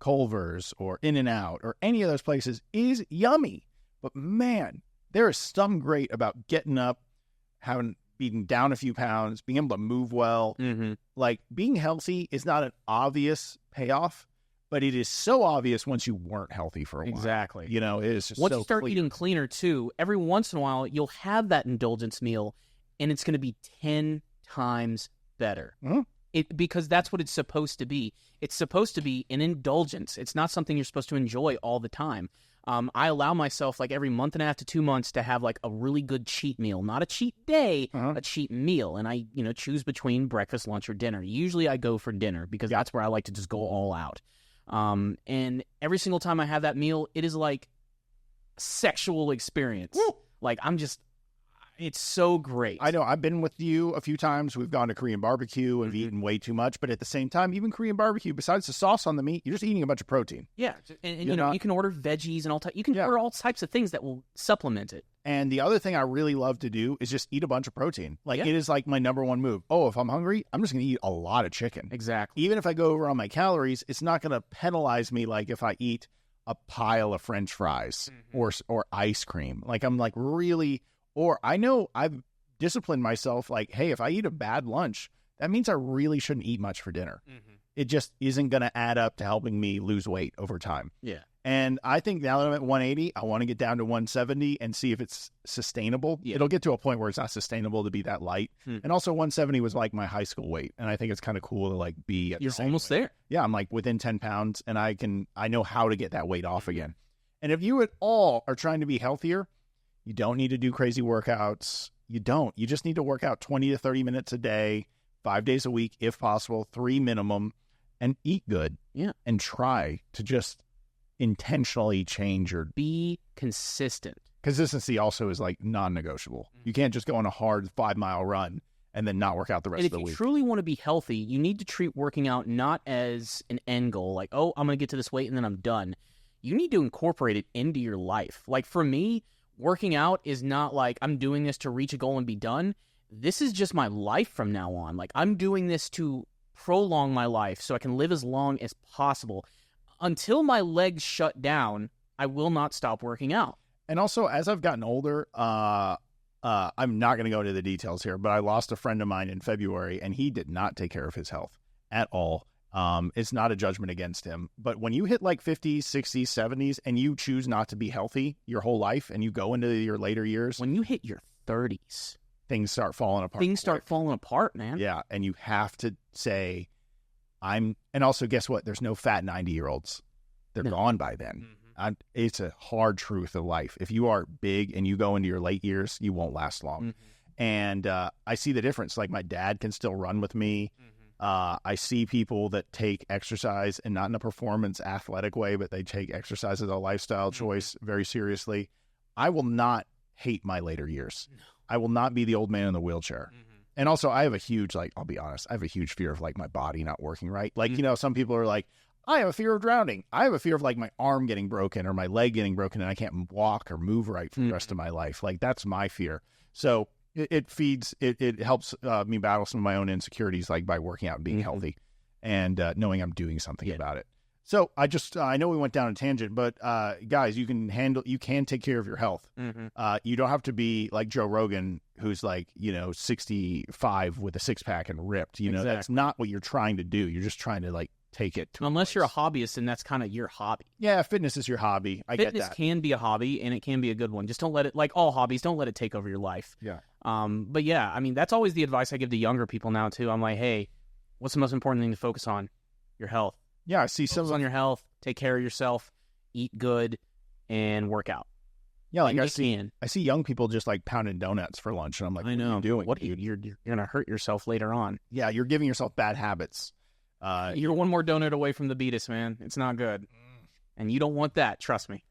Culver's or In-N-Out or any of those places is yummy. But man, there is something great about getting up, being down a few pounds, being able to move well. Like, being healthy is not an obvious payoff, but it is so obvious once you weren't healthy for a while. Exactly. It is just once so you start clear. eating cleaner too, every once in a while you'll have that indulgence meal, and it's going to be 10 times better. Because that's what it's supposed to be. It's supposed to be an indulgence. It's not something you're supposed to enjoy all the time. I allow myself like every month and a half to 2 months to have like a really good cheat meal, not a cheat day, a cheat meal. And I, choose between breakfast, lunch, or dinner. Usually I go for dinner because that's where I like to just go all out. And every single time I have that meal, it is like a sexual experience. Woo! Like it's so great. I know. I've been with you a few times. We've gone to Korean barbecue and eaten way too much. But at the same time, even Korean barbecue, besides the sauce on the meat, you're just eating a bunch of protein. Yeah. And you can order veggies and you can order all types of things that will supplement it. And the other thing I really love to do is just eat a bunch of protein. Like, it is like my number one move. Oh, if I'm hungry, I'm just going to eat a lot of chicken. Exactly. Even if I go over on my calories, it's not going to penalize me like if I eat a pile of French fries or ice cream. Like, I'm like really Or I know I've disciplined myself like, hey, if I eat a bad lunch, that means I really shouldn't eat much for dinner. It just isn't going to add up to helping me lose weight over time. Yeah. And I think now that I'm at 180, I want to get down to 170 and see if it's sustainable. Yeah. It'll get to a point where it's not sustainable to be that light. And also 170 was like my high school weight. And I think it's kind of cool to like be at You're the same almost weight. there. Yeah, I'm like within 10 pounds and I know how to get that weight off again. And if you at all are trying to be healthier, you don't need to do crazy workouts. You don't. You just need to work out 20 to 30 minutes a day, 5 days a week, if possible, 3 minimum, and eat good. Yeah. And try to just intentionally change your... Be consistent. Consistency also is like non-negotiable. You can't just go on a hard 5-mile run and then not work out the rest of the week. If you truly want to be healthy, you need to treat working out not as an end goal, like, oh, I'm going to get to this weight and then I'm done. You need to incorporate it into your life. Like for me, working out is not like I'm doing this to reach a goal and be done. This is just my life from now on. Like I'm doing this to prolong my life so I can live as long as possible. Until my legs shut down, I will not stop working out. And also, as I've gotten older, I'm not going to go into the details here, but I lost a friend of mine in February, and he did not take care of his health at all. It's not a judgment against him. But when you hit like 50s, 60s, 70s, and you choose not to be healthy your whole life, and you go into your later years... When you hit your 30s... Things start falling apart. Things start falling apart, man. Yeah, and you have to say... And also, guess what? There's no fat 90-year-olds. They're gone by then. It's a hard truth of life. If you are big and you go into your late years, you won't last long. And I see the difference. Like my dad can still run with me. I see people that take exercise and not in a performance athletic way, but they take exercise as a lifestyle choice very seriously. I will not hate my later years. I will not be the old man in the wheelchair. And also, I have a huge, like, I'll be honest, I have a huge fear of, like, my body not working right. Like, you know, some people are like, I have a fear of drowning. I have a fear of, like, my arm getting broken or my leg getting broken and I can't walk or move right for the rest of my life. Like, that's my fear. So it helps me battle some of my own insecurities, like, by working out and being healthy and knowing I'm doing something about it. So I know we went down a tangent, but guys, you can take care of your health. You don't have to be like Joe Rogan, who's like, 65 with a 6-pack and ripped. You know, that's not what you're trying to do. You're just trying to like take it to unless you're a hobbyist and that's kind of your hobby. Yeah, fitness is your hobby. I get that. Fitness can be a hobby and it can be a good one. Just don't let it, like all hobbies, don't let it take over your life. Yeah. But yeah, I mean, that's always the advice I give to younger people now too. I'm like, hey, what's the most important thing to focus on? Your health. Yeah, I see focus on your health, take care of yourself, eat good, and work out. Yeah, like I see young people just like pounding donuts for lunch, and I'm like, I know. What are you doing? What you're going to hurt yourself later on. Yeah, you're giving yourself bad habits. You're one more donut away from the beatus, man. It's not good, and you don't want that. Trust me.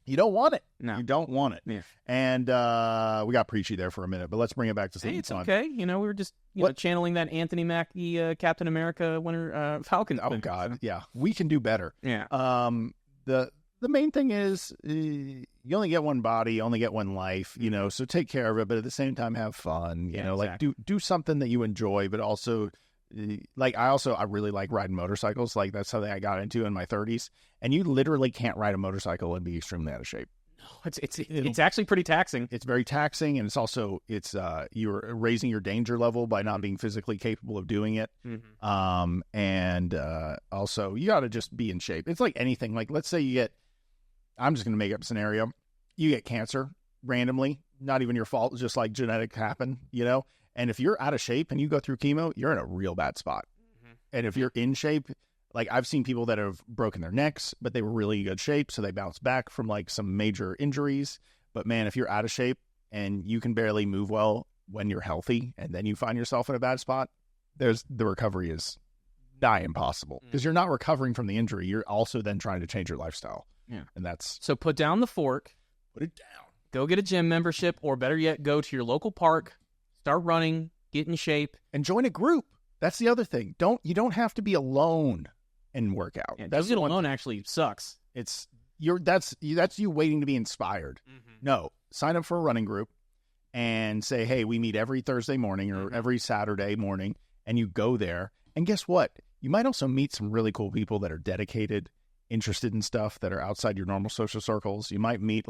You don't want it. No, you don't want it. Yeah. And we got preachy there for a minute, but let's bring it back to something it's fun. Okay. We were just channeling that Anthony Mackie Captain America winter Falcon. Oh God, yeah, we can do better. Yeah. The main thing is you only get one body, you only get one life, so take care of it, but at the same time have fun. Like do something that you enjoy, but also. I really like riding motorcycles. Like that's something I got into in my 30s. And you literally can't ride a motorcycle and be extremely out of shape. No, it's actually pretty taxing. It's very taxing, and it's you're raising your danger level by not being physically capable of doing it. Also you got to just be in shape. It's like anything. Like let's say I'm just going to make up a scenario. You get cancer randomly, not even your fault. It's just like genetic happen, And if you're out of shape and you go through chemo, you're in a real bad spot. And if you're in shape, like I've seen people that have broken their necks, but they were really in good shape, so they bounced back from like some major injuries. But man, if you're out of shape and you can barely move well when you're healthy, and then you find yourself in a bad spot, the recovery is nigh impossible because you're not recovering from the injury. You're also then trying to change your lifestyle. Yeah, and that's so put down the fork, put it down, go get a gym membership, or better yet, go to your local park. Start running, get in shape, and join a group. That's the other thing. You don't have to be alone and work out. Yeah, that's alone actually sucks. That's you waiting to be inspired. No, sign up for a running group and say, hey, we meet every Thursday morning or every Saturday morning, and you go there. And guess what? You might also meet some really cool people that are dedicated, interested in stuff that are outside your normal social circles. You might meet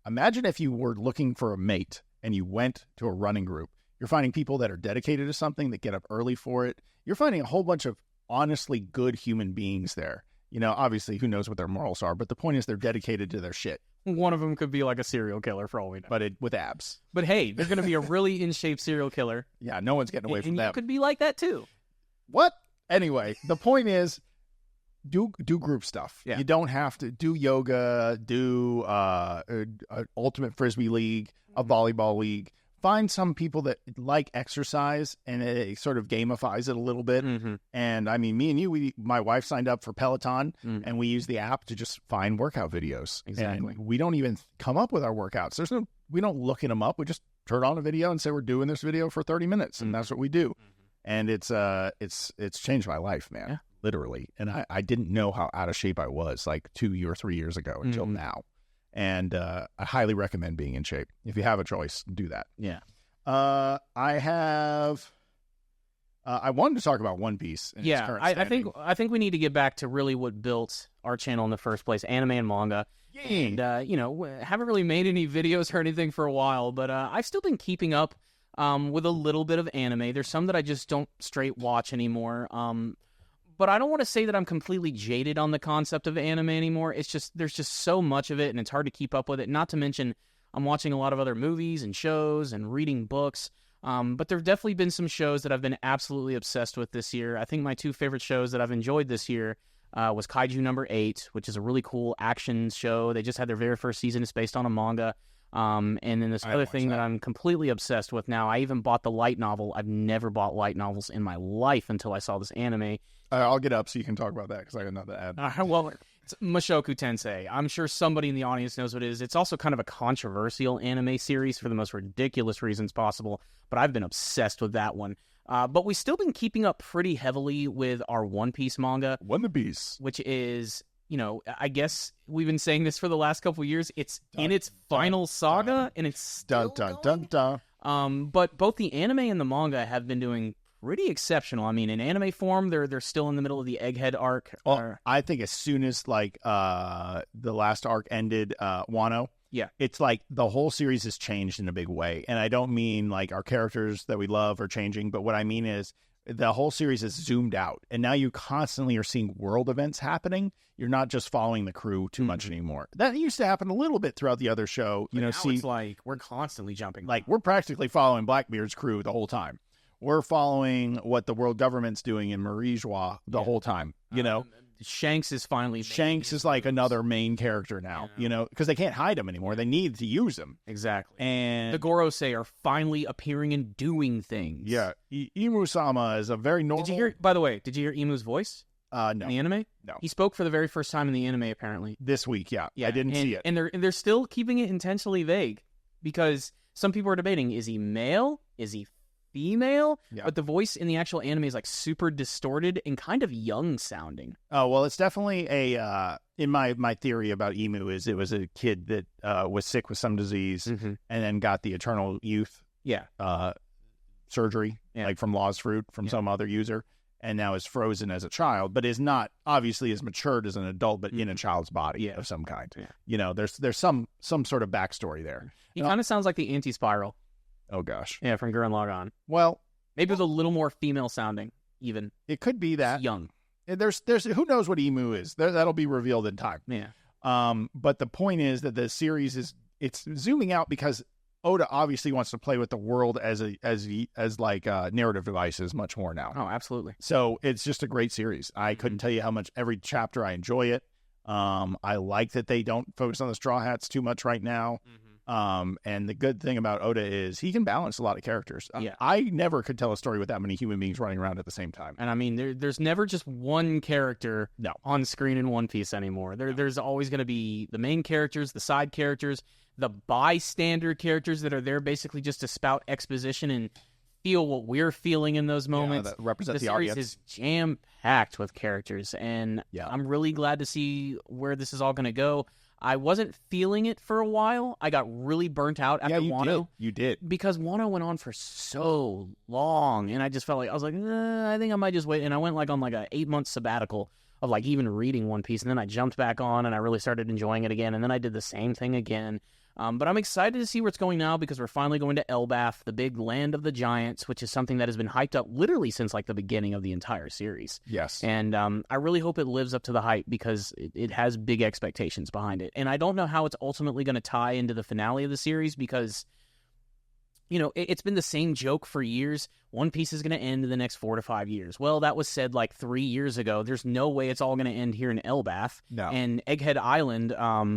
imagine if you were looking for a mate and you went to a running group, you're finding people that are dedicated to something, that get up early for it. You're finding a whole bunch of honestly good human beings there. You know, obviously, who knows what their morals are, but the point is they're dedicated to their shit. One of them could be like a serial killer for all we know. But with abs. But hey, they're going to be a really in-shape serial killer. Yeah, no one's getting away from that. And you could be like that too. What? Anyway, the point is, do group stuff. Yeah. You don't have to do yoga, do ultimate frisbee league, a volleyball league. Find some people that like exercise, and it sort of gamifies it a little bit. Mm-hmm. And I mean, me and you, my wife signed up for Peloton, and we use the app to just find workout videos. Exactly. And we don't even come up with our workouts. We don't look at them up. We just turn on a video and say we're doing this video for 30 minutes, and that's what we do. And it's changed my life, man. Yeah. Literally. And I didn't know how out of shape I was like 2 or 3 years ago until now. And I highly recommend being in shape. If you have a choice, do that. Yeah. I wanted to talk about One Piece. And its current standing. I think we need to get back to really what built our channel in the first place, anime and manga. Yay. And haven't really made any videos or anything for a while, but I've still been keeping up with a little bit of anime. There's some that I just don't straight watch anymore. But I don't want to say that I'm completely jaded on the concept of anime anymore. It's just, there's just so much of it, and it's hard to keep up with it. Not to mention, I'm watching a lot of other movies and shows and reading books. But there have definitely been some shows that I've been absolutely obsessed with this year. I think my two favorite shows that I've enjoyed this year was Kaiju number 8, which is a really cool action show. They just had their very first season. It's based on a manga. And then this other thing that I'm completely obsessed with now, I even bought the light novel. I've never bought light novels in my life until I saw this anime. I'll get up so you can talk about that because I got nothing to add. Well, it's Mushoku Tensei. I'm sure somebody in the audience knows what it is. It's also kind of a controversial anime series for the most ridiculous reasons possible, but I've been obsessed with that one. But we've still been keeping up pretty heavily with our One Piece manga. One Piece. Which is, I guess we've been saying this for the last couple of years. It's in its final saga, and it's still going. But both the anime and the manga have been doing pretty exceptional. I mean, in anime form, they're still in the middle of the Egghead arc. Well, I think as soon as the last arc ended, Wano, yeah, it's like the whole series has changed in a big way. And I don't mean like our characters that we love are changing, but what I mean is the whole series is zoomed out, and now you constantly are seeing world events happening. You're not just following the crew too much anymore. That used to happen a little bit throughout the other show. Now it's like we're constantly jumping. Like we're practically following Blackbeard's crew the whole time. We're following what the world government's doing in Marijois the whole time, Shanks is finally... Shanks is like another main character now, because they can't hide him anymore. They need to use him. Exactly. And the Gorosei are finally appearing and doing things. Yeah. Imu-sama is a very normal... By the way, did you hear Imu's voice? No. In the anime? No. He spoke for the very first time in the anime, apparently. This week, yeah. I didn't see it. And they're still keeping it intentionally vague, because some people are debating, is he male? Is he female? Yeah. But the voice in the actual anime is like super distorted and kind of young sounding. Oh, well, it's definitely in my theory about Emu is it was a kid that was sick with some disease and then got the eternal youth surgery, like from Law's Fruit from some other user, and now is frozen as a child, but is not obviously as matured as an adult, but in a child's body of some kind. Yeah. There's some sort of backstory there. He kind of sounds like the Anti-Spiral. Oh, gosh. Yeah, from Gurren Lagann. Well, maybe with a little more female sounding, even. It could be that. It's young. There's who knows what Emu is. That'll be revealed in time. Yeah. But the point is that the series it's zooming out because Oda obviously wants to play with the world as narrative devices much more now. Oh, absolutely. So it's just a great series. I couldn't tell you how much every chapter I enjoy it. I like that they don't focus on the Straw Hats too much right now. And the good thing about Oda is he can balance a lot of characters. I never could tell a story with that many human beings running around at the same time. And I mean, there's never just one character on screen in One Piece anymore. There's always going to be the main characters, the side characters, the bystander characters that are there basically just to spout exposition and feel what we're feeling in those moments. That represent the series audience. is jam-packed with characters, and I'm really glad to see where this is all going to go. I wasn't feeling it for a while. I got really burnt out after Wano. You did. Because Wano went on for so long, and I just felt like, I was like, I think I might just wait. And I went on like a 8-month sabbatical of like even reading One Piece, and then I jumped back on, and I really started enjoying it again. And then I did the same thing again. But I'm excited to see where it's going now because we're finally going to Elbath, the big land of the giants, which is something that has been hyped up literally since like the beginning of the entire series. Yes. And I really hope it lives up to the hype because it has big expectations behind it. And I don't know how it's ultimately going to tie into the finale of the series because, you know, it's been the same joke for years. One Piece is going to end in the next 4 to 5 years. Well, that was said like 3 years ago. There's no way it's all going to end here in Elbath. No. And Egghead Island,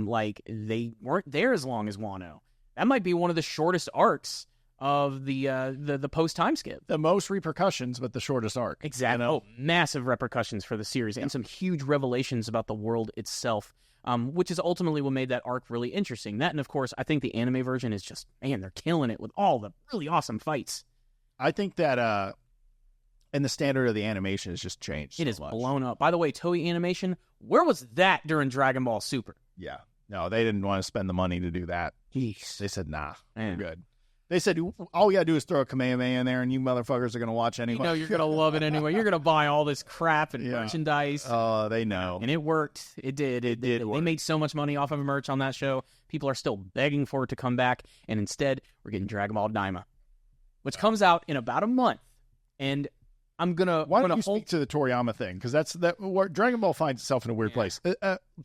like they weren't there as long as Wano. That might be one of the shortest arcs of the post time skip. The most repercussions, but the shortest arc. Exactly. You know? Oh, massive repercussions for the series and some huge revelations about the world itself. Which is ultimately what made that arc really interesting. That, and of course, I think the anime version is just, man, they're killing it with all the really awesome fights. I think that, and the standard of the animation has just changed. It is blown up. By the way, Toei Animation, where was that during Dragon Ball Super? Yeah. No, they didn't want to spend the money to do that. Jeez. They said, nah, Man. we're good. They said, all we got to do is throw a Kamehameha in there, and you motherfuckers are going to watch anyway. You know you're going to love it anyway. You're going to buy all this crap and merchandise. Oh, they know. And it worked. It did. It did. They made so much money off of merch on that show. People are still begging for it to come back. And instead, we're getting Dragon Ball Daima, which comes out in about a month. And I'm gonna. Why don't you speak to the Toriyama thing? Because that's where Dragon Ball finds itself in a weird place.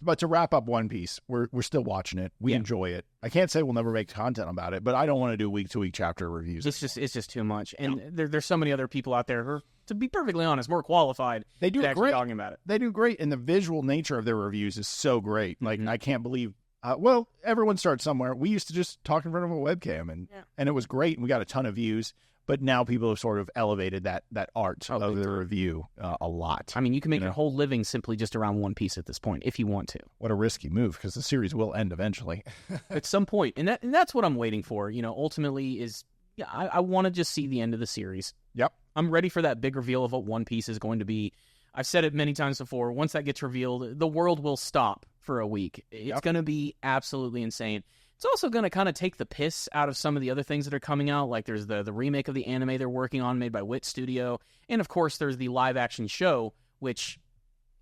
But to wrap up One Piece, we're still watching it. We enjoy it. I can't say we'll never make content about it, but I don't want to do week to week chapter reviews. It's just too much. And there's so many other people out there who are, to be perfectly honest, more qualified. They do great talking about it. They do great, and the visual nature of their reviews is so great. Like I can't believe. Well, everyone starts somewhere. We used to just talk in front of a webcam, and it was great, and we got a ton of views. But now people have sort of elevated that art of the review a lot. I mean, you can make your whole living simply just around One Piece at this point, if you want to. What a risky move, because the series will end eventually. At some point. And that's what I'm waiting for. You know, ultimately is, I want to just see the end of the series. Yep. I'm ready for that big reveal of what One Piece is going to be. I've said it many times before. Once that gets revealed, the world will stop for a week. It's going to be absolutely insane. It's also going to kind of take the piss out of some of the other things that are coming out. Like there's the remake of the anime they're working on made by Wit Studio. And of course there's the live action show, which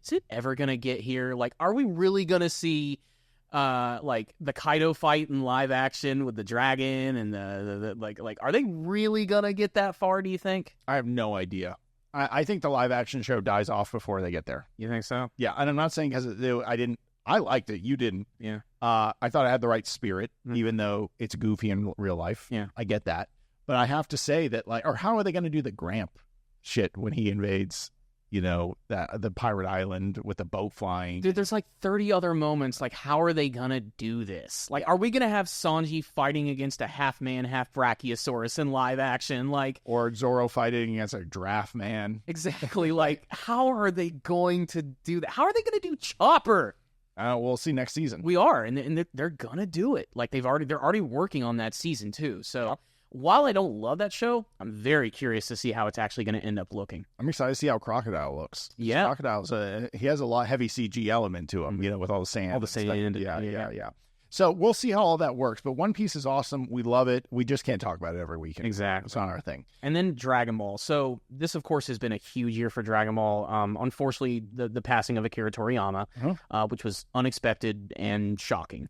is it ever going to get here? Like, are we really going to see like the Kaido fight in live action with the dragon and the like are they really going to get that far, do you think? I have no idea. I think the live action show dies off before they get there. You think so? Yeah. And I'm not saying because I liked it. You didn't. Yeah. I thought I had the right spirit, even though it's goofy in real life. Yeah. I get that. But I have to say that, like, or how are they going to do the Gramp shit when he invades, you know, the pirate island with the boat flying? Dude, there's like 30 other moments. Like, how are they going to do this? Like, are we going to have Sanji fighting against a half-man, half-brachiosaurus in live action? Like, or Zoro fighting against a giraffe man? Exactly. Like, how are they going to do that? How are they going to do Chopper? We'll see next season. We are, and they're gonna do it. Like they're already working on that season too. So while I don't love that show, I'm very curious to see how it's actually going to end up looking. I'm excited to see how Crocodile looks. Yeah, Crocodile's he has a lot heavy CG element to him, you know, with all the sand, all the sand. Yeah. So we'll see how all that works. But One Piece is awesome. We love it. We just can't talk about it every weekend. Exactly. It's not our thing. And then Dragon Ball. So this, of course, has been a huge year for Dragon Ball. Unfortunately, the passing of Akira Toriyama, which was unexpected and shocking.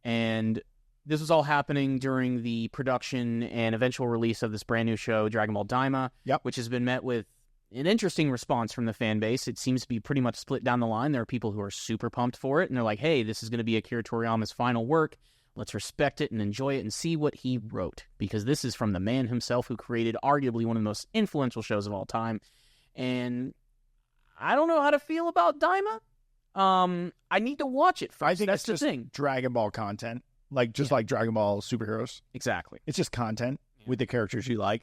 And this was all happening during the production and eventual release of this brand new show, Dragon Ball Daima, which has been met with an interesting response from the fan base. It seems to be pretty much split down the line. There are people who are super pumped for it, and they're like, hey, this is going to be Akira Toriyama's final work. Let's respect it and enjoy it and see what he wrote, because this is from the man himself who created arguably one of the most influential shows of all time. And I don't know how to feel about Daima. I need to watch it first. I think that's it's the thing. Dragon Ball content, like Dragon Ball superheroes. Exactly. It's just content with the characters you like.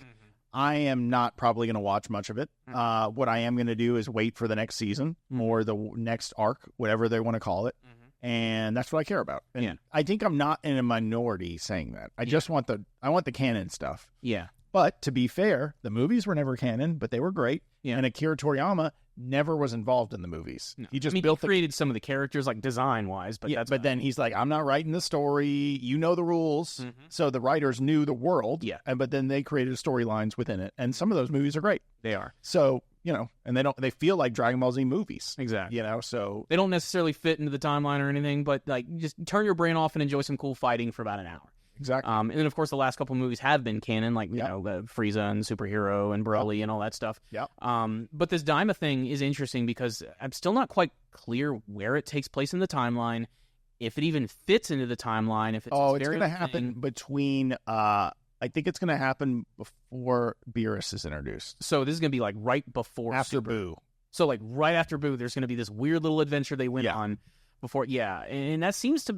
I am not probably going to watch much of it. What I am going to do is wait for the next season or the next arc, whatever they want to call it. And that's what I care about. And I think I'm not in a minority saying that. I just want the canon stuff. Yeah. But to be fair, the movies were never canon, but they were great. Yeah. And Akira Toriyama never was involved in the movies. No. He just created some of the characters, like design-wise, but then he's like, I'm not writing the story. You know the rules. So the writers knew the world. Yeah. But then they created storylines within it. And some of those movies are great. They are. So and they feel like Dragon Ball Z movies. Exactly. So they don't necessarily fit into the timeline or anything, but like just turn your brain off and enjoy some cool fighting for about an hour. Exactly. And then of course the last couple of movies have been canon, like Frieza and Superhero and Broly and all that stuff. Yeah. But this Daima thing is interesting because I'm still not quite clear where it takes place in the timeline, if it even fits into the timeline. If it's it's going to happen between. I think it's going to happen before Beerus is introduced. So this is going to be like right before after Boo. So like right after Boo, there's going to be this weird little adventure they went on before. Yeah, and that seems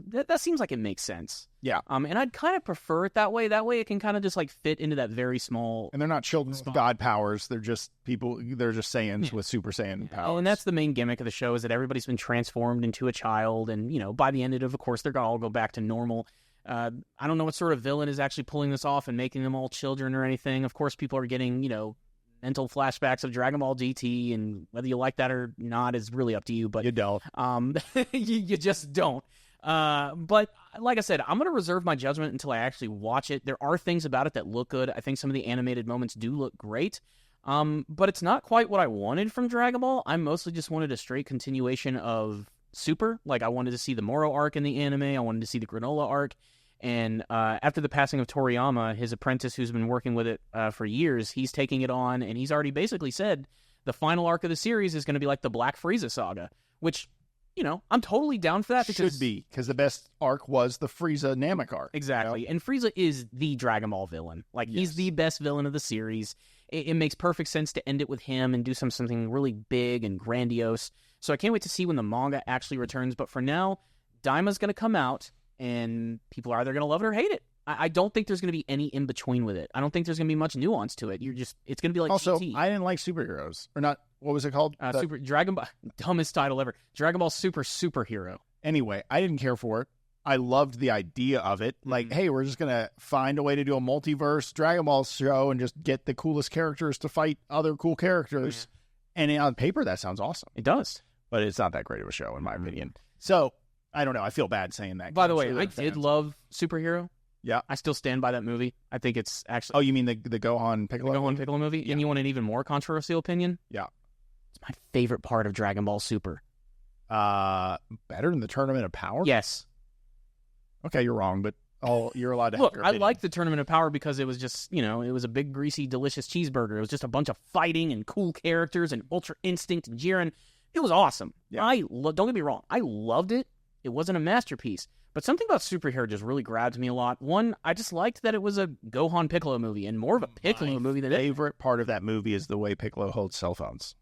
like it makes sense. Yeah. And I'd kind of prefer it that way. That way it can kind of just like fit into that very small. And they're not children with god powers. They're just people. They're just Saiyans with Super Saiyan powers. And that's the main gimmick of the show, is that everybody's been transformed into a child, and by the end of course they're gonna all go back to normal. I don't know what sort of villain is actually pulling this off and making them all children or anything. Of course, people are getting, mental flashbacks of Dragon Ball GT, and whether you like that or not is really up to you. But you don't. You just don't. But like I said, I'm going to reserve my judgment until I actually watch it. There are things about it that look good. I think some of the animated moments do look great. But it's not quite what I wanted from Dragon Ball. I mostly just wanted a straight continuation of Super. Like, I wanted to see the Moro arc in the anime. I wanted to see the Granola arc. And after the passing of Toriyama, his apprentice who's been working with it for years, he's taking it on, and he's already basically said the final arc of the series is going to be like the Black Frieza saga, which, I'm totally down for that. Should be, because the best arc was the Frieza Namek arc. Exactly. And Frieza is the Dragon Ball villain. Like, he's the best villain of the series. It makes perfect sense to end it with him and do something really big and grandiose. So I can't wait to see when the manga actually returns. But for now, Daima's going to come out, and people are either going to love it or hate it. I don't think there's going to be any in between with it. I don't think there's going to be much nuance to it. It's going to be like also, GT. I didn't like superheroes. Or not, what was it called? Dragon Ball, dumbest title ever. Dragon Ball Superhero. Anyway, I didn't care for it. I loved the idea of it. Like, hey, we're just going to find a way to do a multiverse Dragon Ball show and just get the coolest characters to fight other cool characters. Yeah. And on paper, that sounds awesome. It does. But it's not that great of a show, in my opinion. So, I don't know. I feel bad saying that. By the way, I did love Superhero. Yeah. I still stand by that movie. I think it's actually... Oh, you mean the Gohan Piccolo? The Gohan Piccolo movie? Yeah. And you want an even more controversial opinion? Yeah. It's my favorite part of Dragon Ball Super. Better than the Tournament of Power? Yes. Okay, you're wrong, but you're allowed to Look, have your I opinion. like the Tournament of Power because it was just, it was a big, greasy, delicious cheeseburger. It was just a bunch of fighting and cool characters and Ultra Instinct and Jiren. It was awesome. Yeah. Don't get me wrong. I loved it. It wasn't a masterpiece. But something about Superhero just really grabbed me a lot. One, I just liked that it was a Gohan Piccolo movie, and more of a Piccolo movie than My favorite part of that movie is the way Piccolo holds cell phones.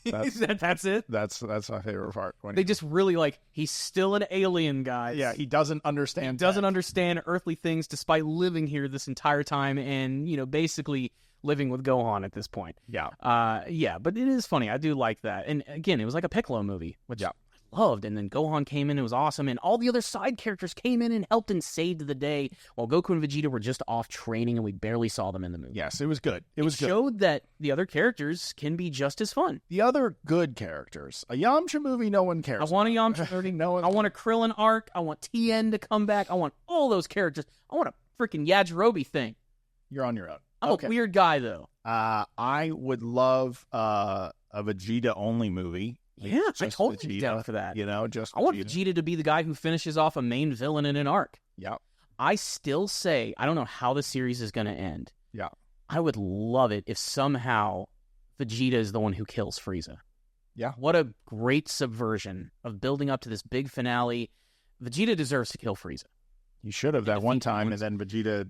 That's it? That's my favorite part. They just really, he's still an alien, guys. Yeah, he doesn't understand. He doesn't understand earthly things despite living here this entire time and, basically living with Gohan at this point. Yeah. But it is funny. I do like that. And again, it was like a Piccolo movie, which I loved. And then Gohan came in, it was awesome. And all the other side characters came in and helped and saved the day while Goku and Vegeta were just off training and we barely saw them in the movie. Yes, it was good. It showed that the other characters can be just as fun. The other good characters. A Yamcha movie no one cares. I want a Yamcha movie. I want a Krillin arc. I want Tien to come back. I want all those characters. I want a freaking Yajirobe thing. You're on your own. I'm a weird guy, though. I would love a Vegeta-only movie. Yeah, I totally be down for that. Just I want Vegeta to be the guy who finishes off a main villain in an arc. Yeah. I still say, I don't know how the series is going to end. Yeah. I would love it if somehow Vegeta is the one who kills Frieza. Yeah. What a great subversion of building up to this big finale. Vegeta deserves to kill Frieza. He should have that one time, and then Vegeta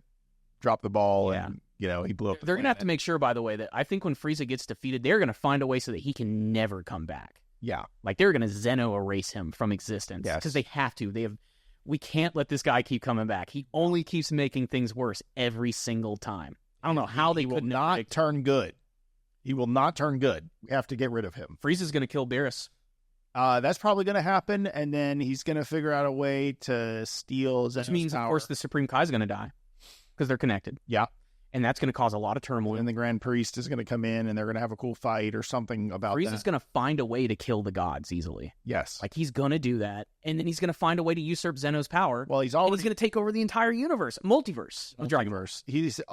dropped the ball and, he blew up. They're going to have to make sure, by the way, that I think when Frieza gets defeated, they're going to find a way so that he can never come back. Yeah. They're going to Zeno erase him from existence. Yes. Because they have to. We can't let this guy keep coming back. He only keeps making things worse every single time. I don't know how they will not turn good. He will not turn good. We have to get rid of him. Frieza's going to kill Beerus. That's probably going to happen, and then he's going to figure out a way to steal Zeno's Which means, power. Of course, the Supreme Kai is going to die because they're connected. Yeah. And that's going to cause a lot of turmoil. And the Grand Priest is going to come in, and they're going to have a cool fight or something about Priest that. is going to find a way to kill the gods easily. Yes. Like, he's going to do that. And then he's going to find a way to usurp Zeno's power. Well, he's going to take over the entire multiverse of Dragon Ball.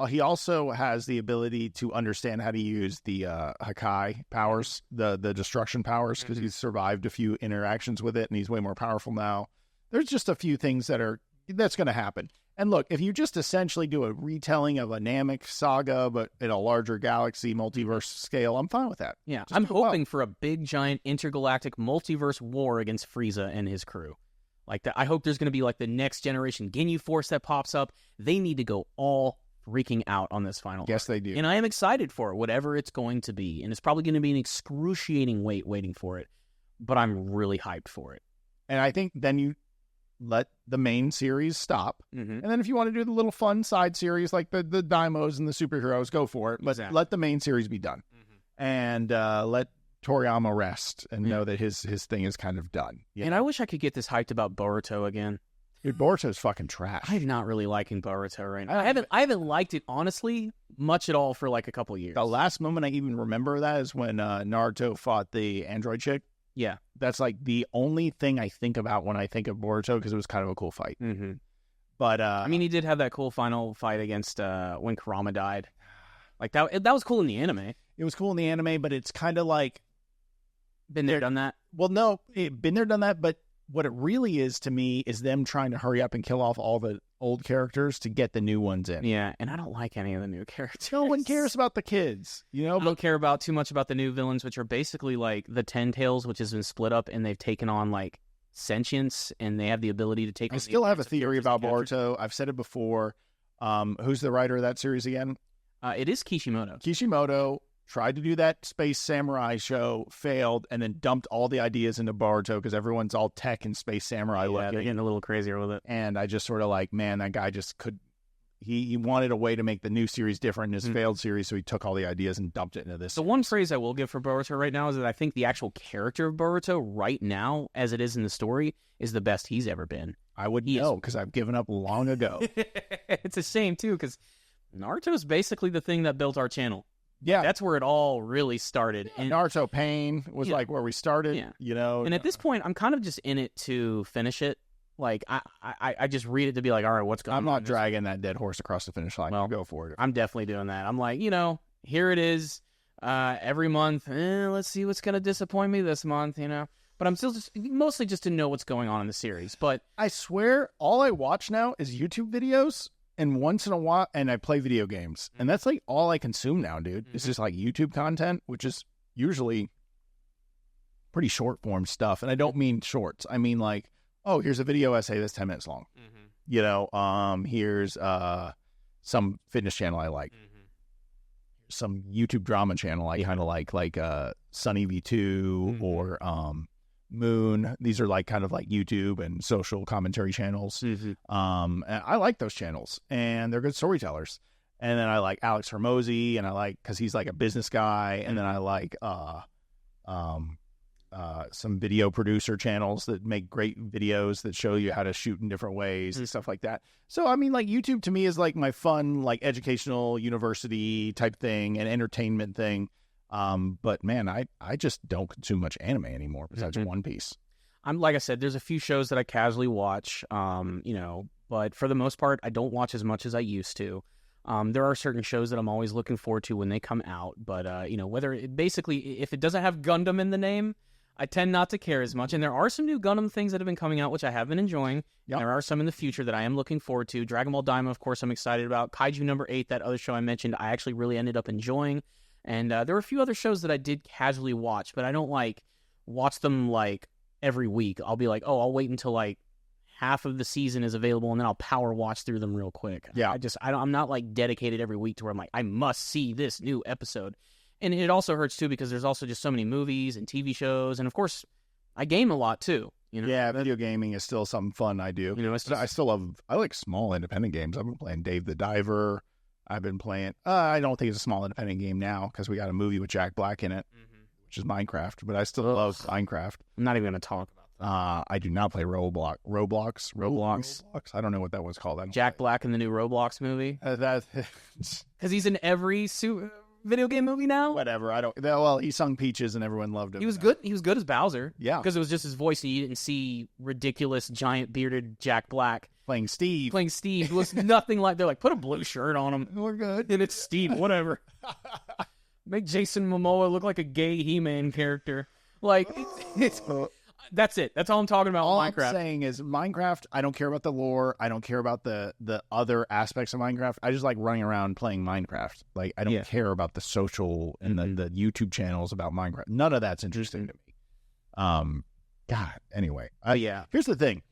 He also has the ability to understand how to use the Hakai powers, the destruction powers, because he's survived a few interactions with it, and he's way more powerful now. There's just a few things that's going to happen. And look, if you just essentially do a retelling of a Namek saga, but in a larger galaxy multiverse scale, I'm fine with that. Yeah, I'm hoping for a big, giant, intergalactic multiverse war against Frieza and his crew. Like that, I hope there's going to be like the next generation Ginyu Force that pops up. They need to go all freaking out on this final. Yes, they do. And I am excited for it, whatever it's going to be. And it's probably going to be an excruciating waiting for it. But I'm really hyped for it. And I think then you let the main series stop. And then if you want to do the little fun side series like the Daimos and the superheroes, go for it. But let the main series be done. And let Toriyama rest and know that his thing is kind of done. And I wish I could get this hyped about Boruto again. Dude, Boruto's fucking trash. I'm not really liking Boruto right now. I haven't liked it, honestly, much at all for like a couple years. The last moment I even remember that is when Naruto fought the android chick. Yeah. That's like the only thing I think about when I think of Boruto, because it was kind of a cool fight. But I mean, he did have that cool final fight against when Kurama died. Like that was cool in the anime. It was cool in the anime, but it's kind of like been there, done that. Well, no, been there, done that. But what it really is to me is them trying to hurry up and kill off all the old characters to get the new ones in. Yeah, and I don't like any of the new characters. No one cares about the kids, you know? I don't care too much about the new villains, which are basically like the Ten Tails, which has been split up, and they've taken on like sentience, and they have the ability to take on... I still have a theory about Boruto. I've said it before. Who's the writer of that series again? It is Kishimoto. Kishimoto tried to do that Space Samurai show, failed, and then dumped all the ideas into Boruto because everyone's all tech and Space Samurai looking. Yeah, they're getting a little crazier with it. And I just sort of like, man, that guy just could... He wanted a way to make the new series different in his failed series, so he took all the ideas and dumped it into this. The one phrase I will give for Boruto right now is that I think the actual character of Boruto right now, as it is in the story, is the best he's ever been. I would know, because I've given up long ago. It's a shame, too, because Naruto's basically the thing that built our channel. Yeah. That's where it all really started. And Naruto Pain was like where we started, you know. And at this point, I'm kind of just in it to finish it. Like, I just read it to be like, all right, what's going on? I'm not dragging that dead horse across the finish line. Well, go for it. I'm definitely doing that. I'm like, here it is every month. Let's see what's going to disappoint me this month, But I'm still mostly just to know what's going on in the series. But I swear, all I watch now is YouTube videos. And once in a while, and I play video games. And that's like all I consume now, dude. It's just like YouTube content, which is usually pretty short form stuff. And I don't mean shorts. I mean like, oh, here's a video essay that's 10 minutes long. Here's some fitness channel I like. Some YouTube drama channel I kind of like Sunny V2 or Moon. These are like kind of like YouTube and social commentary channels. And I like those channels, and they're good storytellers. And then I like Alex Hormozy, and I like, because he's like a business guy. And then I like some video producer channels that make great videos that show you how to shoot in different ways and stuff like that. So, I mean, like YouTube to me is like my fun, like educational university type thing and entertainment thing. But man, I just don't consume much anime anymore besides One Piece. Like I said, there's a few shows that I casually watch, but for the most part, I don't watch as much as I used to. There are certain shows that I'm always looking forward to when they come out, but if it doesn't have Gundam in the name, I tend not to care as much. And there are some new Gundam things that have been coming out, which I have been enjoying. Yep. There are some in the future that I am looking forward to. Dragon Ball Daima, of course, I'm excited about. Kaiju number 8, that other show I mentioned, I actually really ended up enjoying. And there were a few other shows that I did casually watch, but I don't watch them every week. I'll be like, I'll wait until half of the season is available, and then I'll power watch through them real quick. Yeah, I'm not dedicated every week to where I'm like, I must see this new episode. And it also hurts too because there's also just so many movies and TV shows, and of course, I game a lot too. Yeah, video gaming is still something fun I do. I like small independent games. I've been playing Dave the Diver. I've been playing. I don't think it's a small independent game now because we got a movie with Jack Black in it, which is Minecraft. But I still love Minecraft. I'm not even going to talk about I do not play Roblox. I don't know what that was called. Jack Black in the new Roblox movie. Because he's in every video game movie now. Whatever. I don't. Well, he sung Peaches and everyone loved him. He was good. He was good as Bowser. Yeah, because it was just his voice, and you didn't see ridiculous giant bearded Jack Black playing Steve. It was nothing like. They're like, put a blue shirt on him. We're good, and it's Steve. Whatever. Make Jason Momoa look like a gay He-Man character. Like it's that's it. That's all I'm talking about. All Minecraft. I'm saying is Minecraft. I don't care about the lore. I don't care about the other aspects of Minecraft. I just like running around playing Minecraft. Like I don't care about the social and the YouTube channels about Minecraft. None of that's interesting to me. God. Anyway. Here's the thing.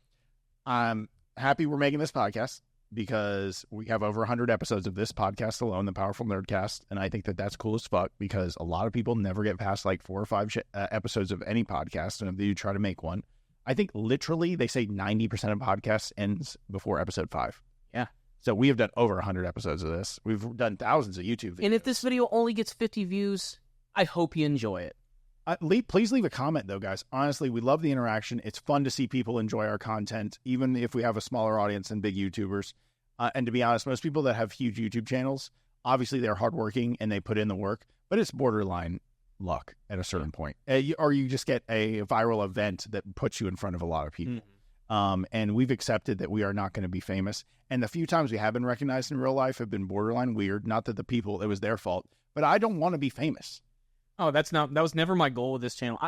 I'm happy we're making this podcast because we have over 100 episodes of this podcast alone, the Powerful Nerdcast, and I think that that's cool as fuck because a lot of people never get past like 4 or 5 episodes of any podcast, and if they try to make one, I think literally they say 90% of podcasts ends before episode 5. Yeah. So we have done over 100 episodes of this. We've done thousands of YouTube videos. And if this video only gets 50 views, I hope you enjoy it. Please leave a comment, though, guys. Honestly, we love the interaction. It's fun to see people enjoy our content, even if we have a smaller audience than big YouTubers. And to be honest, most people that have huge YouTube channels, obviously they're hardworking and they put in the work, but it's borderline luck at a certain point. Or you just get a viral event that puts you in front of a lot of people. And we've accepted that we are not going to be famous. And the few times we have been recognized in real life have been borderline weird. Not that it was their fault, but I don't want to be famous. Oh, that was never my goal with this channel.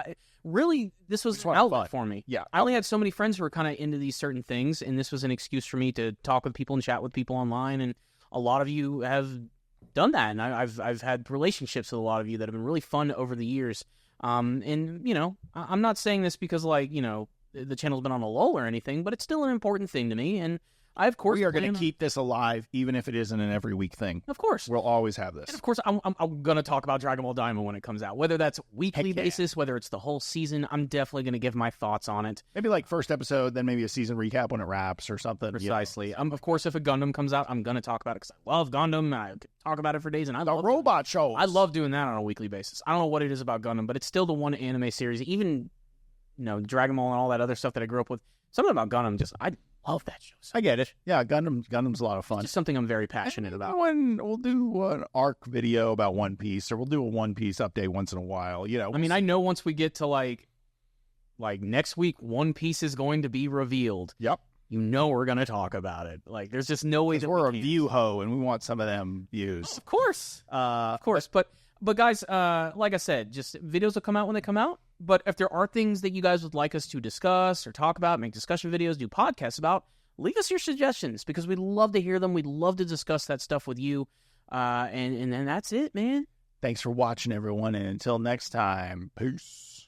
This was an outlet for me. Yeah. I only had so many friends who were kind of into these certain things, and this was an excuse for me to talk with people and chat with people online, and a lot of you have done that, and I've had relationships with a lot of you that have been really fun over the years. And, you know, I'm not saying this because, like, you know, the channel's been on a lull or anything, but it's still an important thing to me, and I, of course, we are going to keep this alive, even if it isn't an every week thing. Of course. We'll always have this. And of course, I'm going to talk about Dragon Ball Daima when it comes out. Whether that's weekly basis, whether it's the whole season, I'm definitely going to give my thoughts on it. Maybe like first episode, then maybe a season recap when it wraps or something. Precisely. You know. Of course, if a Gundam comes out, I'm going to talk about it because I love Gundam. I could talk about it for days. And I love robot shows. I love doing that on a weekly basis. I don't know what it is about Gundam, but it's still the one anime series. Even, you know, Dragon Ball and all that other stuff that I grew up with. Something about Gundam I love that show. I get it. Yeah, Gundam's a lot of fun. It's just something I'm very passionate about. We'll do an arc video about One Piece, or we'll do a One Piece update once in a while. You know, I mean, I know once we get to like next week, One Piece is going to be revealed. Yep. You know we're going to talk about it. Like, there's just no way that we're a view hoe, and we want some of them views. Oh, of course. Of course. But guys, like I said, just videos will come out when they come out. But if there are things that you guys would like us to discuss or talk about, make discussion videos, do podcasts about, leave us your suggestions because we'd love to hear them. We'd love to discuss that stuff with you. And then that's it, man. Thanks for watching, everyone. And until next time, peace.